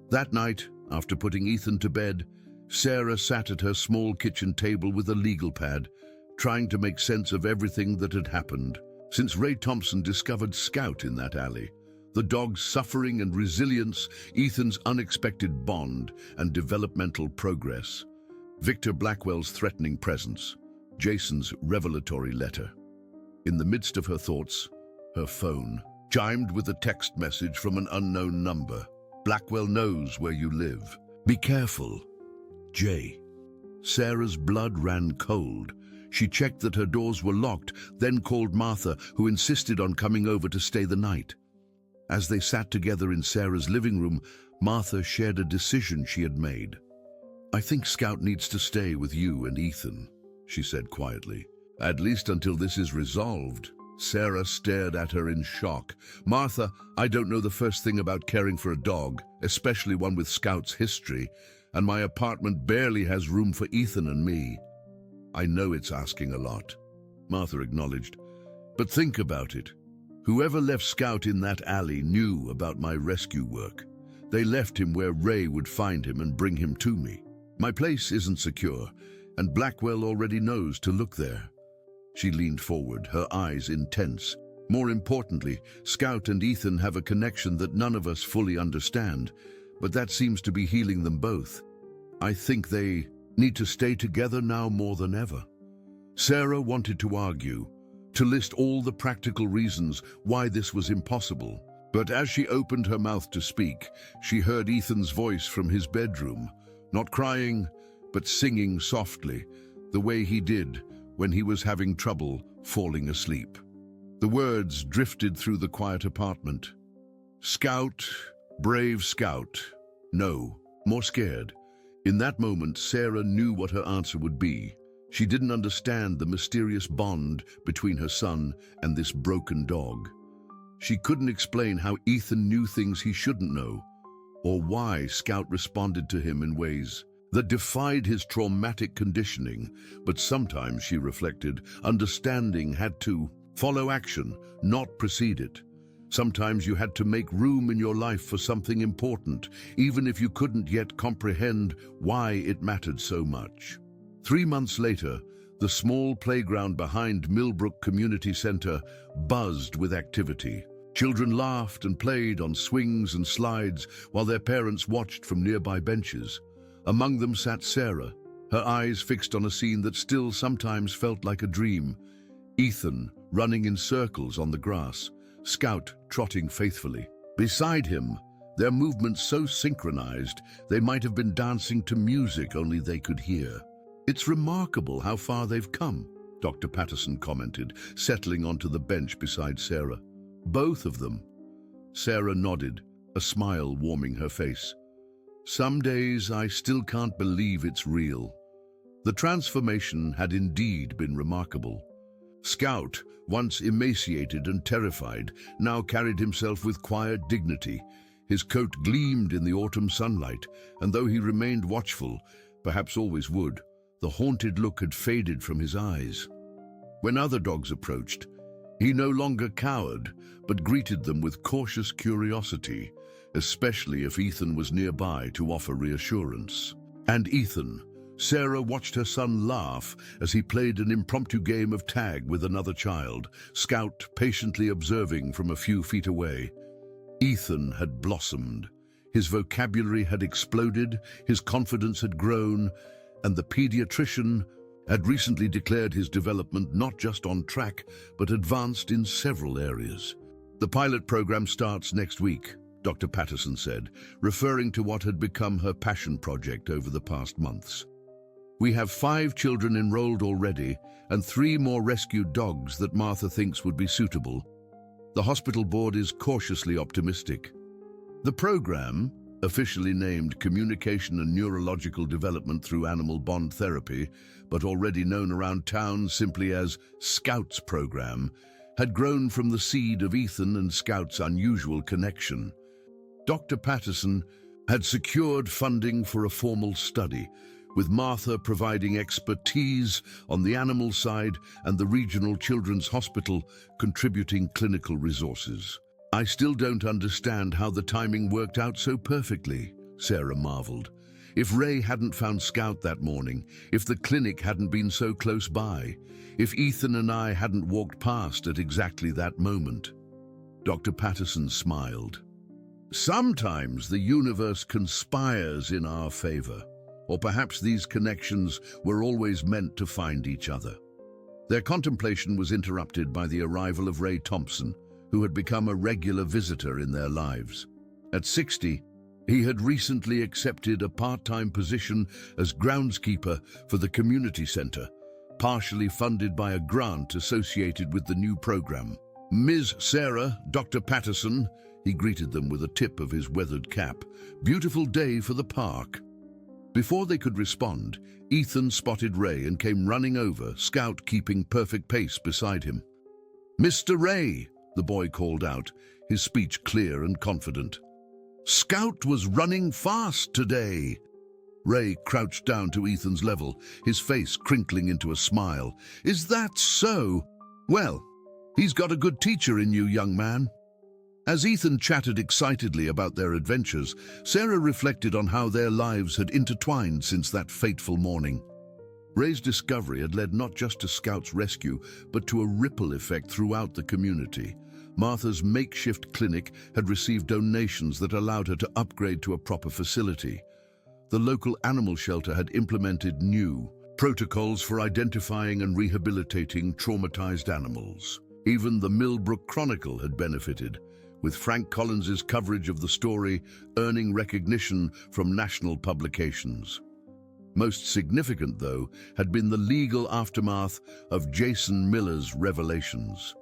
That night, after putting Ethan to bed, Sarah sat at her small kitchen table with a legal pad, trying to make sense of everything that had happened. Since Ray Thompson discovered Scout in that alley, the dog's suffering and resilience, Ethan's unexpected bond and developmental progress, Victor Blackwell's threatening presence, Jason's revelatory letter. In the midst of her thoughts, her phone chimed with a text message from an unknown number. Blackwell knows where you live. Be careful. J. Sarah's blood ran cold. She checked that her doors were locked, then called Martha, who insisted on coming over to stay the night. As they sat together in Sarah's living room, Martha shared a decision she had made. I think Scout needs to stay with you and Ethan, she said quietly. At least until this is resolved. Sarah stared at her in shock. Martha, I don't know the first thing about caring for a dog, especially one with Scout's history, and my apartment barely has room for Ethan and me. I know it's asking a lot, Martha acknowledged, but think about it. Whoever left Scout in that alley knew about my rescue work. They left him where Ray would find him and bring him to me. My place isn't secure, and Blackwell already knows to look there. She leaned forward, her eyes intense. More importantly, Scout and Ethan have a connection that none of us fully understand, but that seems to be healing them both. I think they need to stay together now more than ever. Sarah wanted to argue, to list all the practical reasons why this was impossible. But as she opened her mouth to speak, she heard Ethan's voice from his bedroom, not crying, but singing softly, the way he did when he was having trouble falling asleep. The words drifted through the quiet apartment. Scout, brave Scout. No, more scared. In that moment, Sarah knew what her answer would be. She didn't understand the mysterious bond between her son and this broken dog. She couldn't explain how Ethan knew things he shouldn't know, or why Scout responded to him in ways that defied his traumatic conditioning. But sometimes, she reflected, understanding had to follow action, not precede it. Sometimes you had to make room in your life for something important, even if you couldn't yet comprehend why it mattered so much. 3 months later, the small playground behind Millbrook Community Center buzzed with activity. Children laughed and played on swings and slides while their parents watched from nearby benches. Among them sat Sarah, her eyes fixed on a scene that still sometimes felt like a dream. Ethan running in circles on the grass, Scout trotting faithfully. Beside him, their movements so synchronized they might have been dancing to music only they could hear. "It's remarkable how far they've come," Dr. Patterson commented, settling onto the bench beside Sarah. "Both of them." Sarah nodded, a smile warming her face. "Some days I still can't believe it's real." The transformation had indeed been remarkable. Scout, once emaciated and terrified, now carried himself with quiet dignity. His coat gleamed in the autumn sunlight, and though he remained watchful, perhaps always would, the haunted look had faded from his eyes. When other dogs approached, he no longer cowered, but greeted them with cautious curiosity, especially if Ethan was nearby to offer reassurance. And Ethan, Sarah watched her son laugh as he played an impromptu game of tag with another child, Scout patiently observing from a few feet away. Ethan had blossomed. His vocabulary had exploded, his confidence had grown, and the pediatrician had recently declared his development not just on track, but advanced in several areas. "The pilot program starts next week," Dr. Patterson said, referring to what had become her passion project over the past months. "We have 5 children enrolled already, and 3 more rescued dogs that Martha thinks would be suitable. The hospital board is cautiously optimistic." The program, officially named Communication and Neurological Development through Animal Bond Therapy, but already known around town simply as Scout's Program, had grown from the seed of Ethan and Scout's unusual connection. Dr. Patterson had secured funding for a formal study, with Martha providing expertise on the animal side and the regional children's hospital contributing clinical resources. "I still don't understand how the timing worked out so perfectly," Sarah marveled. "If Ray hadn't found Scout that morning, if the clinic hadn't been so close by, if Ethan and I hadn't walked past at exactly that moment." Dr. Patterson smiled. "Sometimes the universe conspires in our favor. Or perhaps these connections were always meant to find each other." Their contemplation was interrupted by the arrival of Ray Thompson, who had become a regular visitor in their lives. At 60, he had recently accepted a part-time position as groundskeeper for the community center, partially funded by a grant associated with the new program. "Ms. Sarah, Dr. Patterson," he greeted them with a tip of his weathered cap. "Beautiful day for the park." Before they could respond, Ethan spotted Ray and came running over, Scout keeping perfect pace beside him. "Mr. Ray," the boy called out, his speech clear and confident. "Scout was running fast today." Ray crouched down to Ethan's level, his face crinkling into a smile. "Is that so? Well, he's got a good teacher in you, young man." As Ethan chatted excitedly about their adventures, Sarah reflected on how their lives had intertwined since that fateful morning. Ray's discovery had led not just to Scout's rescue, but to a ripple effect throughout the community. Martha's makeshift clinic had received donations that allowed her to upgrade to a proper facility. The local animal shelter had implemented new protocols for identifying and rehabilitating traumatized animals. Even the Millbrook Chronicle had benefited, with Frank Collins's coverage of the story earning recognition from national publications. Most significant, though, had been the legal aftermath of Jason Miller's revelations.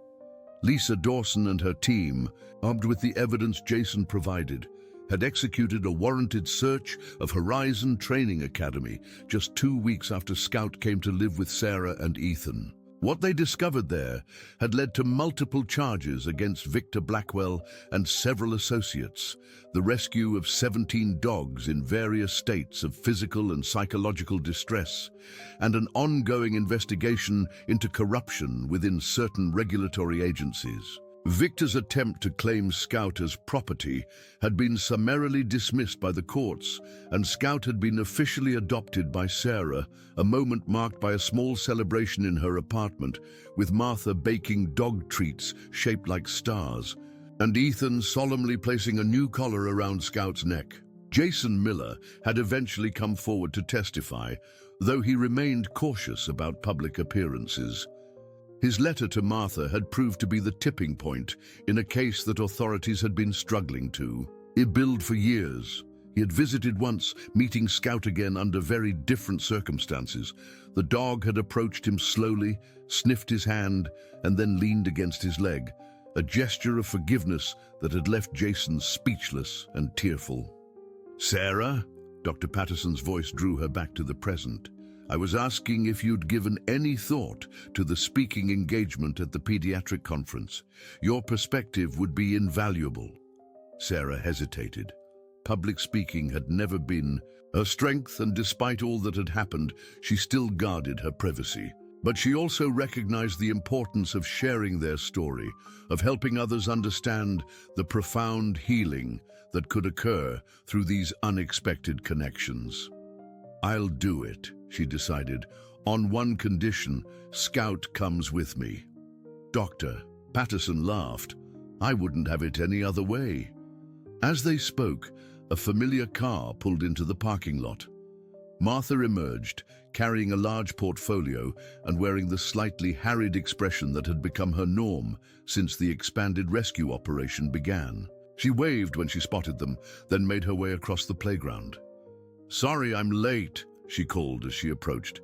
Lisa Dawson and her team, armed with the evidence Jason provided, had executed a warranted search of Horizon Training Academy just 2 weeks after Scout came to live with Sarah and Ethan. What they discovered there had led to multiple charges against Victor Blackwell and several associates, the rescue of 17 dogs in various states of physical and psychological distress, and an ongoing investigation into corruption within certain regulatory agencies. Victor's attempt to claim Scout as property had been summarily dismissed by the courts, and Scout had been officially adopted by Sarah, a moment marked by a small celebration in her apartment, with Martha baking dog treats shaped like stars, and Ethan solemnly placing a new collar around Scout's neck. Jason Miller had eventually come forward to testify, though he remained cautious about public appearances. His letter to Martha had proved to be the tipping point in a case that authorities had been struggling to. It built for years. He had visited once, meeting Scout again under very different circumstances. The dog had approached him slowly, sniffed his hand, and then leaned against his leg, a gesture of forgiveness that had left Jason speechless and tearful. "Sarah?" Dr. Patterson's voice drew her back to the present. "I was asking if you'd given any thought to the speaking engagement at the pediatric conference. Your perspective would be invaluable." Sarah hesitated. Public speaking had never been her strength, and despite all that had happened, she still guarded her privacy. But she also recognized the importance of sharing their story, of helping others understand the profound healing that could occur through these unexpected connections. "I'll do it," she decided, "on one condition: Scout comes with me." Dr. Patterson laughed. "I wouldn't have it any other way." As they spoke, a familiar car pulled into the parking lot. Martha emerged, carrying a large portfolio and wearing the slightly harried expression that had become her norm since the expanded rescue operation began. She waved when she spotted them, then made her way across the playground. "Sorry I'm late," she called as she approached.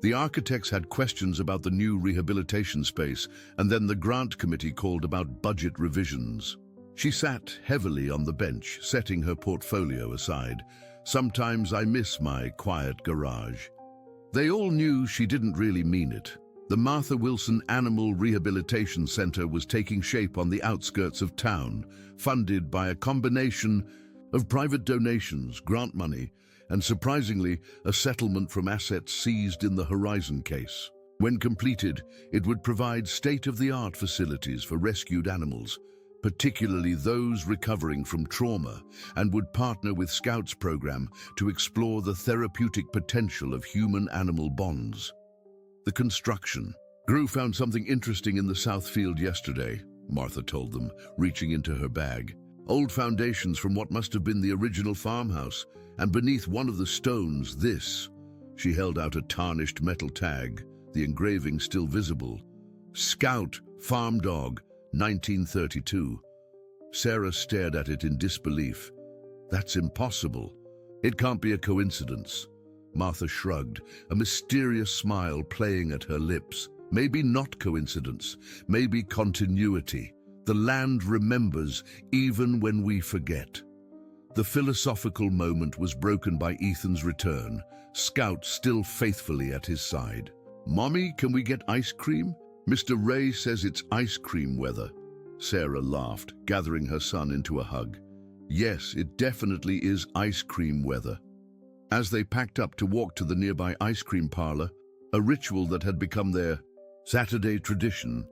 The architects had questions about the new rehabilitation space, and then the grant committee called about budget revisions. She sat heavily on the bench, setting her portfolio aside. "Sometimes I miss my quiet garage." They all knew she didn't really mean it. The Martha Wilson Animal Rehabilitation Center was taking shape on the outskirts of town, funded by a combination of private donations, grant money, and surprisingly, a settlement from assets seized in the Horizon case. When completed, it would provide state-of-the-art facilities for rescued animals, particularly those recovering from trauma, and would partner with Scout's program to explore the therapeutic potential of human-animal bonds. The construction. "Gru found something interesting in the south field yesterday," Martha told them, reaching into her bag. "Old foundations from what must have been the original farmhouse, and beneath one of the stones, this." She held out a tarnished metal tag, the engraving still visible. "Scout, Farm Dog, 1932. Sarah stared at it in disbelief. "That's impossible. It can't be a coincidence." Martha shrugged, a mysterious smile playing at her lips. "Maybe not coincidence, maybe continuity. The land remembers even when we forget." The philosophical moment was broken by Ethan's return, Scout still faithfully at his side. "Mommy, can we get ice cream? Mr. Ray says it's ice cream weather." Sarah laughed, gathering her son into a hug. "Yes, it definitely is ice cream weather." As they packed up to walk to the nearby ice cream parlor, a ritual that had become their Saturday tradition,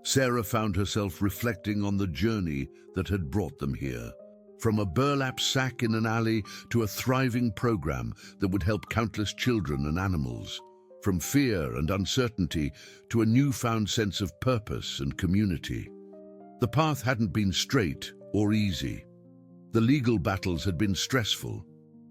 Sarah found herself reflecting on the journey that had brought them here. From a burlap sack in an alley to a thriving program that would help countless children and animals. From fear and uncertainty to a newfound sense of purpose and community. The path hadn't been straight or easy. The legal battles had been stressful,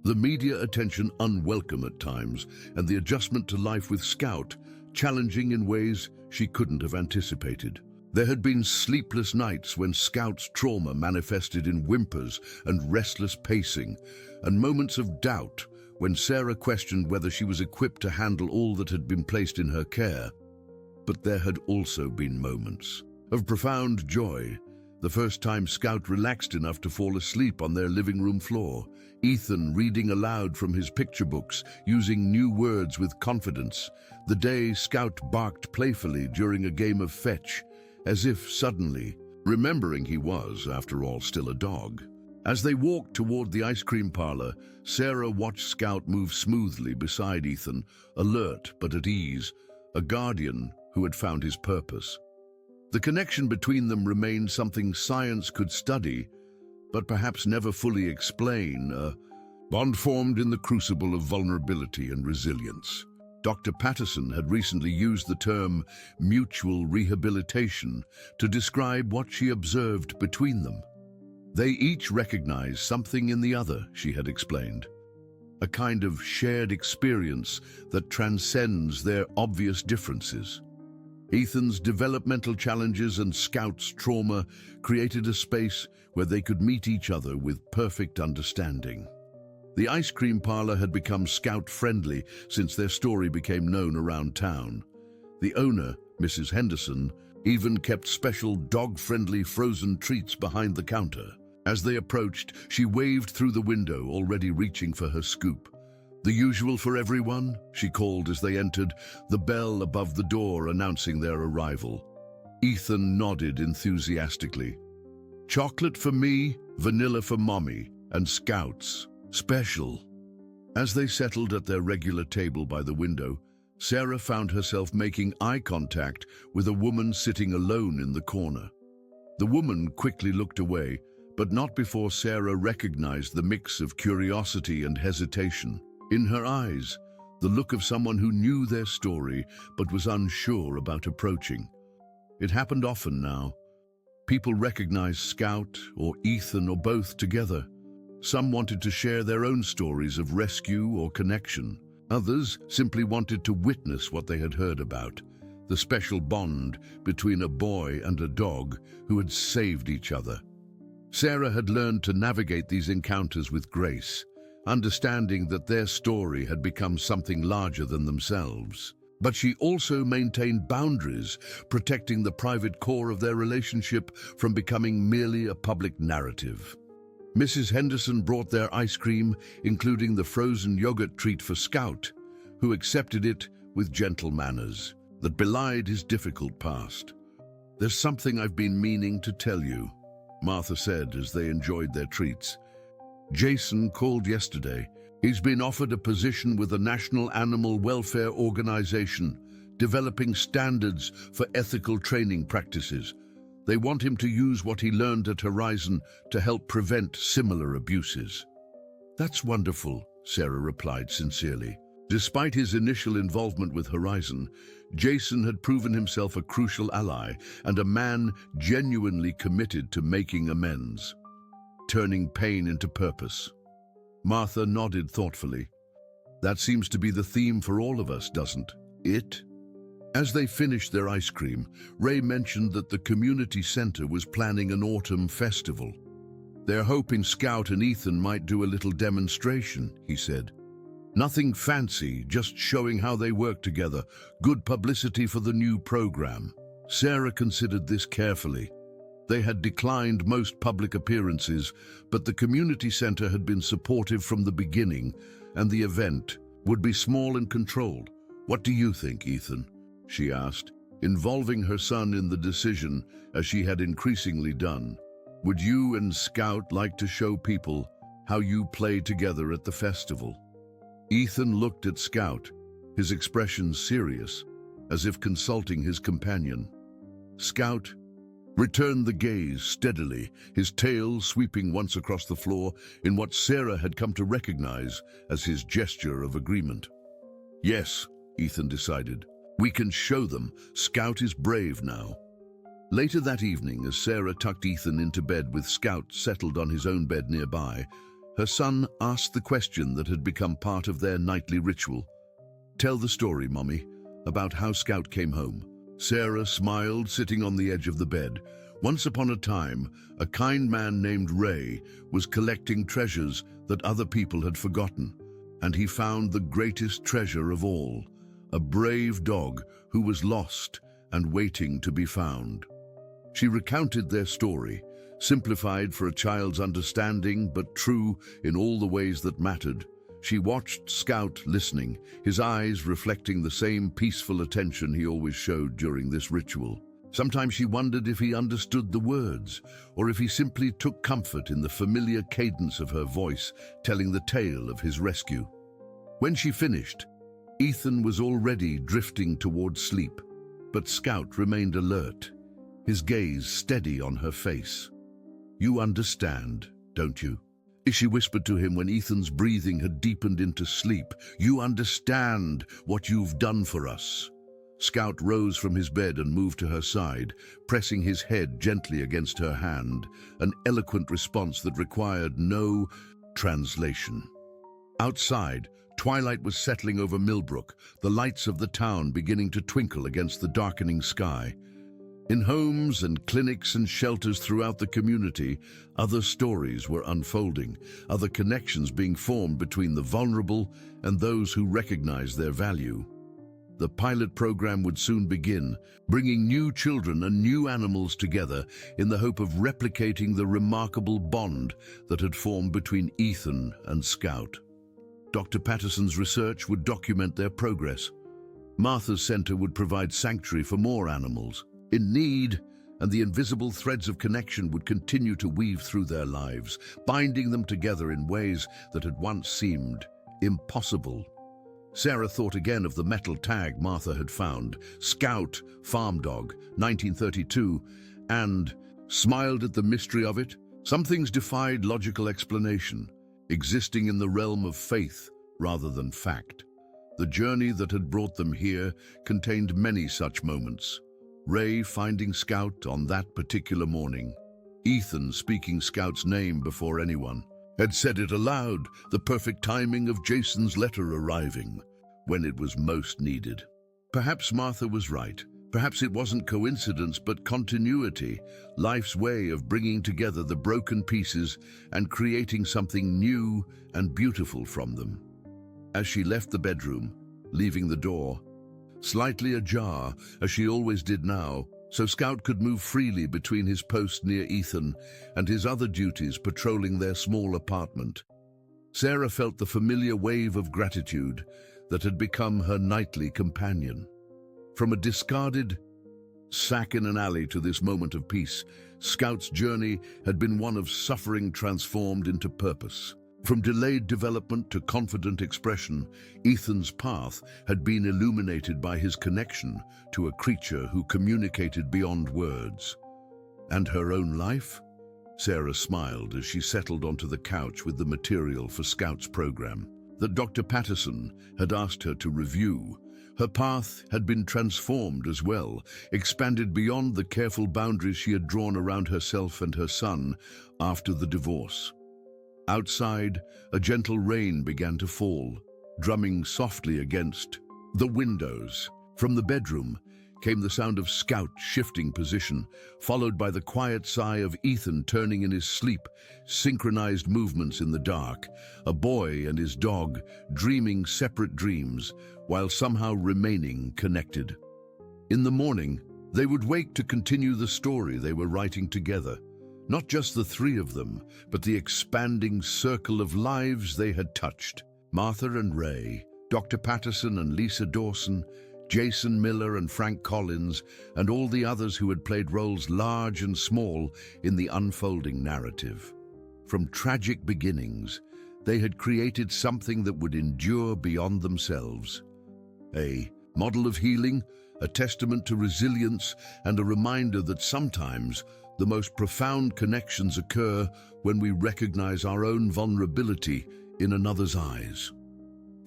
the media attention unwelcome at times, and the adjustment to life with Scout challenging in ways she couldn't have anticipated. There had been sleepless nights when Scout's trauma manifested in whimpers and restless pacing, and moments of doubt when Sarah questioned whether she was equipped to handle all that had been placed in her care. But there had also been moments of profound joy. The first time Scout relaxed enough to fall asleep on their living room floor, Ethan reading aloud from his picture books, using new words with confidence. The day Scout barked playfully during a game of fetch, as if suddenly remembering he was, after all, still a dog. As they walked toward the ice cream parlor, Sarah watched Scout move smoothly beside Ethan, alert but at ease, a guardian who had found his purpose. The connection between them remained something science could study, but perhaps never fully explain, a bond formed in the crucible of vulnerability and resilience. Dr. Patterson had recently used the term mutual rehabilitation to describe what she observed between them. They each recognized something in the other, she had explained. A kind of shared experience that transcends their obvious differences. Ethan's developmental challenges and Scout's trauma created a space where they could meet each other with perfect understanding. The ice cream parlor had become Scout-friendly since their story became known around town. The owner, Mrs. Henderson, even kept special dog-friendly frozen treats behind the counter. As they approached, she waved through the window, already reaching for her scoop. "The usual for everyone?" she called as they entered, the bell above the door announcing their arrival. Ethan nodded enthusiastically. "Chocolate for me, vanilla for Mommy, and Scout's special." As they settled at their regular table by the window, Sarah found herself making eye contact with a woman sitting alone in the corner. The woman quickly looked away, but not before Sarah recognized the mix of curiosity and hesitation. In her eyes, the look of someone who knew their story but was unsure about approaching. It happened often now. People recognized Scout or Ethan or both together. Some wanted to share their own stories of rescue or connection. Others simply wanted to witness what they had heard about, the special bond between a boy and a dog who had saved each other. Sarah had learned to navigate these encounters with grace, understanding that their story had become something larger than themselves. But she also maintained boundaries, protecting the private core of their relationship from becoming merely a public narrative. Mrs. Henderson brought their ice cream, including the frozen yogurt treat for Scout, who accepted it with gentle manners that belied his difficult past. "There's something I've been meaning to tell you," Martha said as they enjoyed their treats. "Jason called yesterday. He's been offered a position with a national animal welfare organization, developing standards for ethical training practices. They want him to use what he learned at Horizon to help prevent similar abuses." "That's wonderful," Sarah replied sincerely. Despite his initial involvement with Horizon, Jason had proven himself a crucial ally and a man genuinely committed to making amends, turning pain into purpose. Martha nodded thoughtfully. "That seems to be the theme for all of us, doesn't it?" As they finished their ice cream, Ray mentioned that the community center was planning an autumn festival. "They're hoping Scout and Ethan might do a little demonstration," he said. "Nothing fancy, just showing how they work together. Good publicity for the new program." Sarah considered this carefully. They had declined most public appearances, but the community center had been supportive from the beginning, and the event would be small and controlled. "What do you think, Ethan?" she asked, involving her son in the decision as she had increasingly done. "Would you and Scout like to show people how you play together at the festival?" Ethan looked at Scout, his expression serious, as if consulting his companion. Scout returned the gaze steadily, his tail sweeping once across the floor in what Sarah had come to recognize as his gesture of agreement. "Yes," Ethan decided. "We can show them. Scout is brave now." Later that evening, as Sarah tucked Ethan into bed with Scout settled on his own bed nearby, her son asked the question that had become part of their nightly ritual. "Tell the story, Mommy, about how Scout came home." Sarah smiled, sitting on the edge of the bed. "Once upon a time, a kind man named Ray was collecting treasures that other people had forgotten, and he found the greatest treasure of all, a brave dog who was lost and waiting to be found. She recounted their story, simplified for a child's understanding, but true in all the ways that mattered. She watched Scout listening, his eyes reflecting the same peaceful attention he always showed during this ritual. Sometimes she wondered if he understood the words, or if he simply took comfort in the familiar cadence of her voice, telling the tale of his rescue. When she finished, Ethan was already drifting toward sleep, but Scout remained alert, his gaze steady on her face. "You understand, don't you?" She whispered to him when Ethan's breathing had deepened into sleep. "You understand what you've done for us." Scout rose from his bed and moved to her side, pressing his head gently against her hand, an eloquent response that required no translation. Outside, twilight was settling over Millbrook, the lights of the town beginning to twinkle against the darkening sky. In homes and clinics and shelters throughout the community, other stories were unfolding, other connections being formed between the vulnerable and those who recognize their value. The pilot program would soon begin, bringing new children and new animals together in the hope of replicating the remarkable bond that had formed between Ethan and Scout. Dr. Patterson's research would document their progress. Martha's Center would provide sanctuary for more animals in need, and the invisible threads of connection would continue to weave through their lives, binding them together in ways that had once seemed impossible. Sarah thought again of the metal tag Martha had found, Scout, Farm Dog, 1932, and smiled at the mystery of it. Some things defied logical explanation, existing in the realm of faith rather than fact. The journey that had brought them here contained many such moments. Ray finding Scout on that particular morning, Ethan speaking Scout's name before anyone had said it aloud, the perfect timing of Jason's letter arriving when it was most needed. Perhaps Martha was right. Perhaps it wasn't coincidence but continuity, life's way of bringing together the broken pieces and creating something new and beautiful from them. As she left the bedroom, leaving the door slightly ajar, as she always did now, so Scout could move freely between his post near Ethan and his other duties patrolling their small apartment, Sarah felt the familiar wave of gratitude that had become her nightly companion. From a discarded sack in an alley to this moment of peace, Scout's journey had been one of suffering transformed into purpose. From delayed development to confident expression, Ethan's path had been illuminated by his connection to a creature who communicated beyond words. And her own life? Sarah smiled as she settled onto the couch with the material for Scout's program that Dr. Patterson had asked her to review. Her path had been transformed as well, expanded beyond the careful boundaries she had drawn around herself and her son after the divorce. Outside, a gentle rain began to fall, drumming softly against the windows. From the bedroom came the sound of Scout shifting position, followed by the quiet sigh of Ethan turning in his sleep, synchronized movements in the dark, a boy and his dog dreaming separate dreams while somehow remaining connected. In the morning, they would wake to continue the story they were writing together. Not just the three of them, but the expanding circle of lives they had touched. Martha and Ray, Dr. Patterson and Lisa Dawson, Jason Miller and Frank Collins, and all the others who had played roles large and small in the unfolding narrative. From tragic beginnings, they had created something that would endure beyond themselves. A model of healing, a testament to resilience, and a reminder that sometimes the most profound connections occur when we recognize our own vulnerability in another's eyes.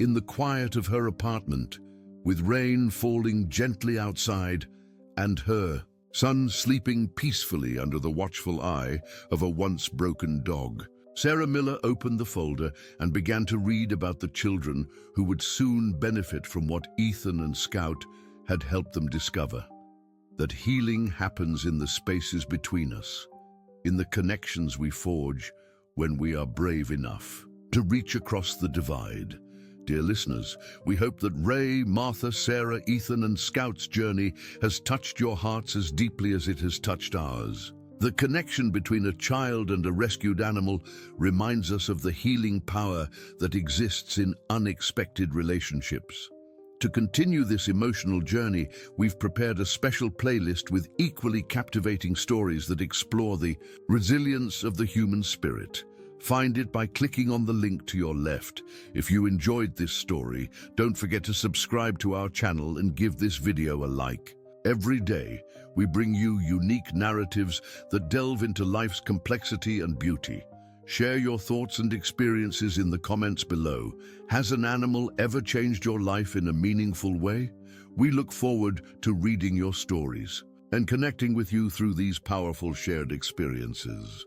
In the quiet of her apartment, with rain falling gently outside and her son sleeping peacefully under the watchful eye of a once broken dog, Sarah Miller opened the folder and began to read about the children who would soon benefit from what Ethan and Scout had helped them discover. That healing happens in the spaces between us, in the connections we forge when we are brave enough to reach across the divide, Dear listeners, we hope that Ray, Martha, Sarah, Ethan, and Scout's journey has touched your hearts as deeply as it has touched ours. The connection between a child and a rescued animal reminds us of the healing power that exists in unexpected relationships. To continue this emotional journey, we've prepared a special playlist with equally captivating stories that explore the resilience of the human spirit. Find it by clicking on the link to your left. If you enjoyed this story, don't forget to subscribe to our channel and give this video a like. Every day, we bring you unique narratives that delve into life's complexity and beauty. Share your thoughts and experiences in the comments below. Has an animal ever changed your life in a meaningful way? We look forward to reading your stories and connecting with you through these powerful shared experiences.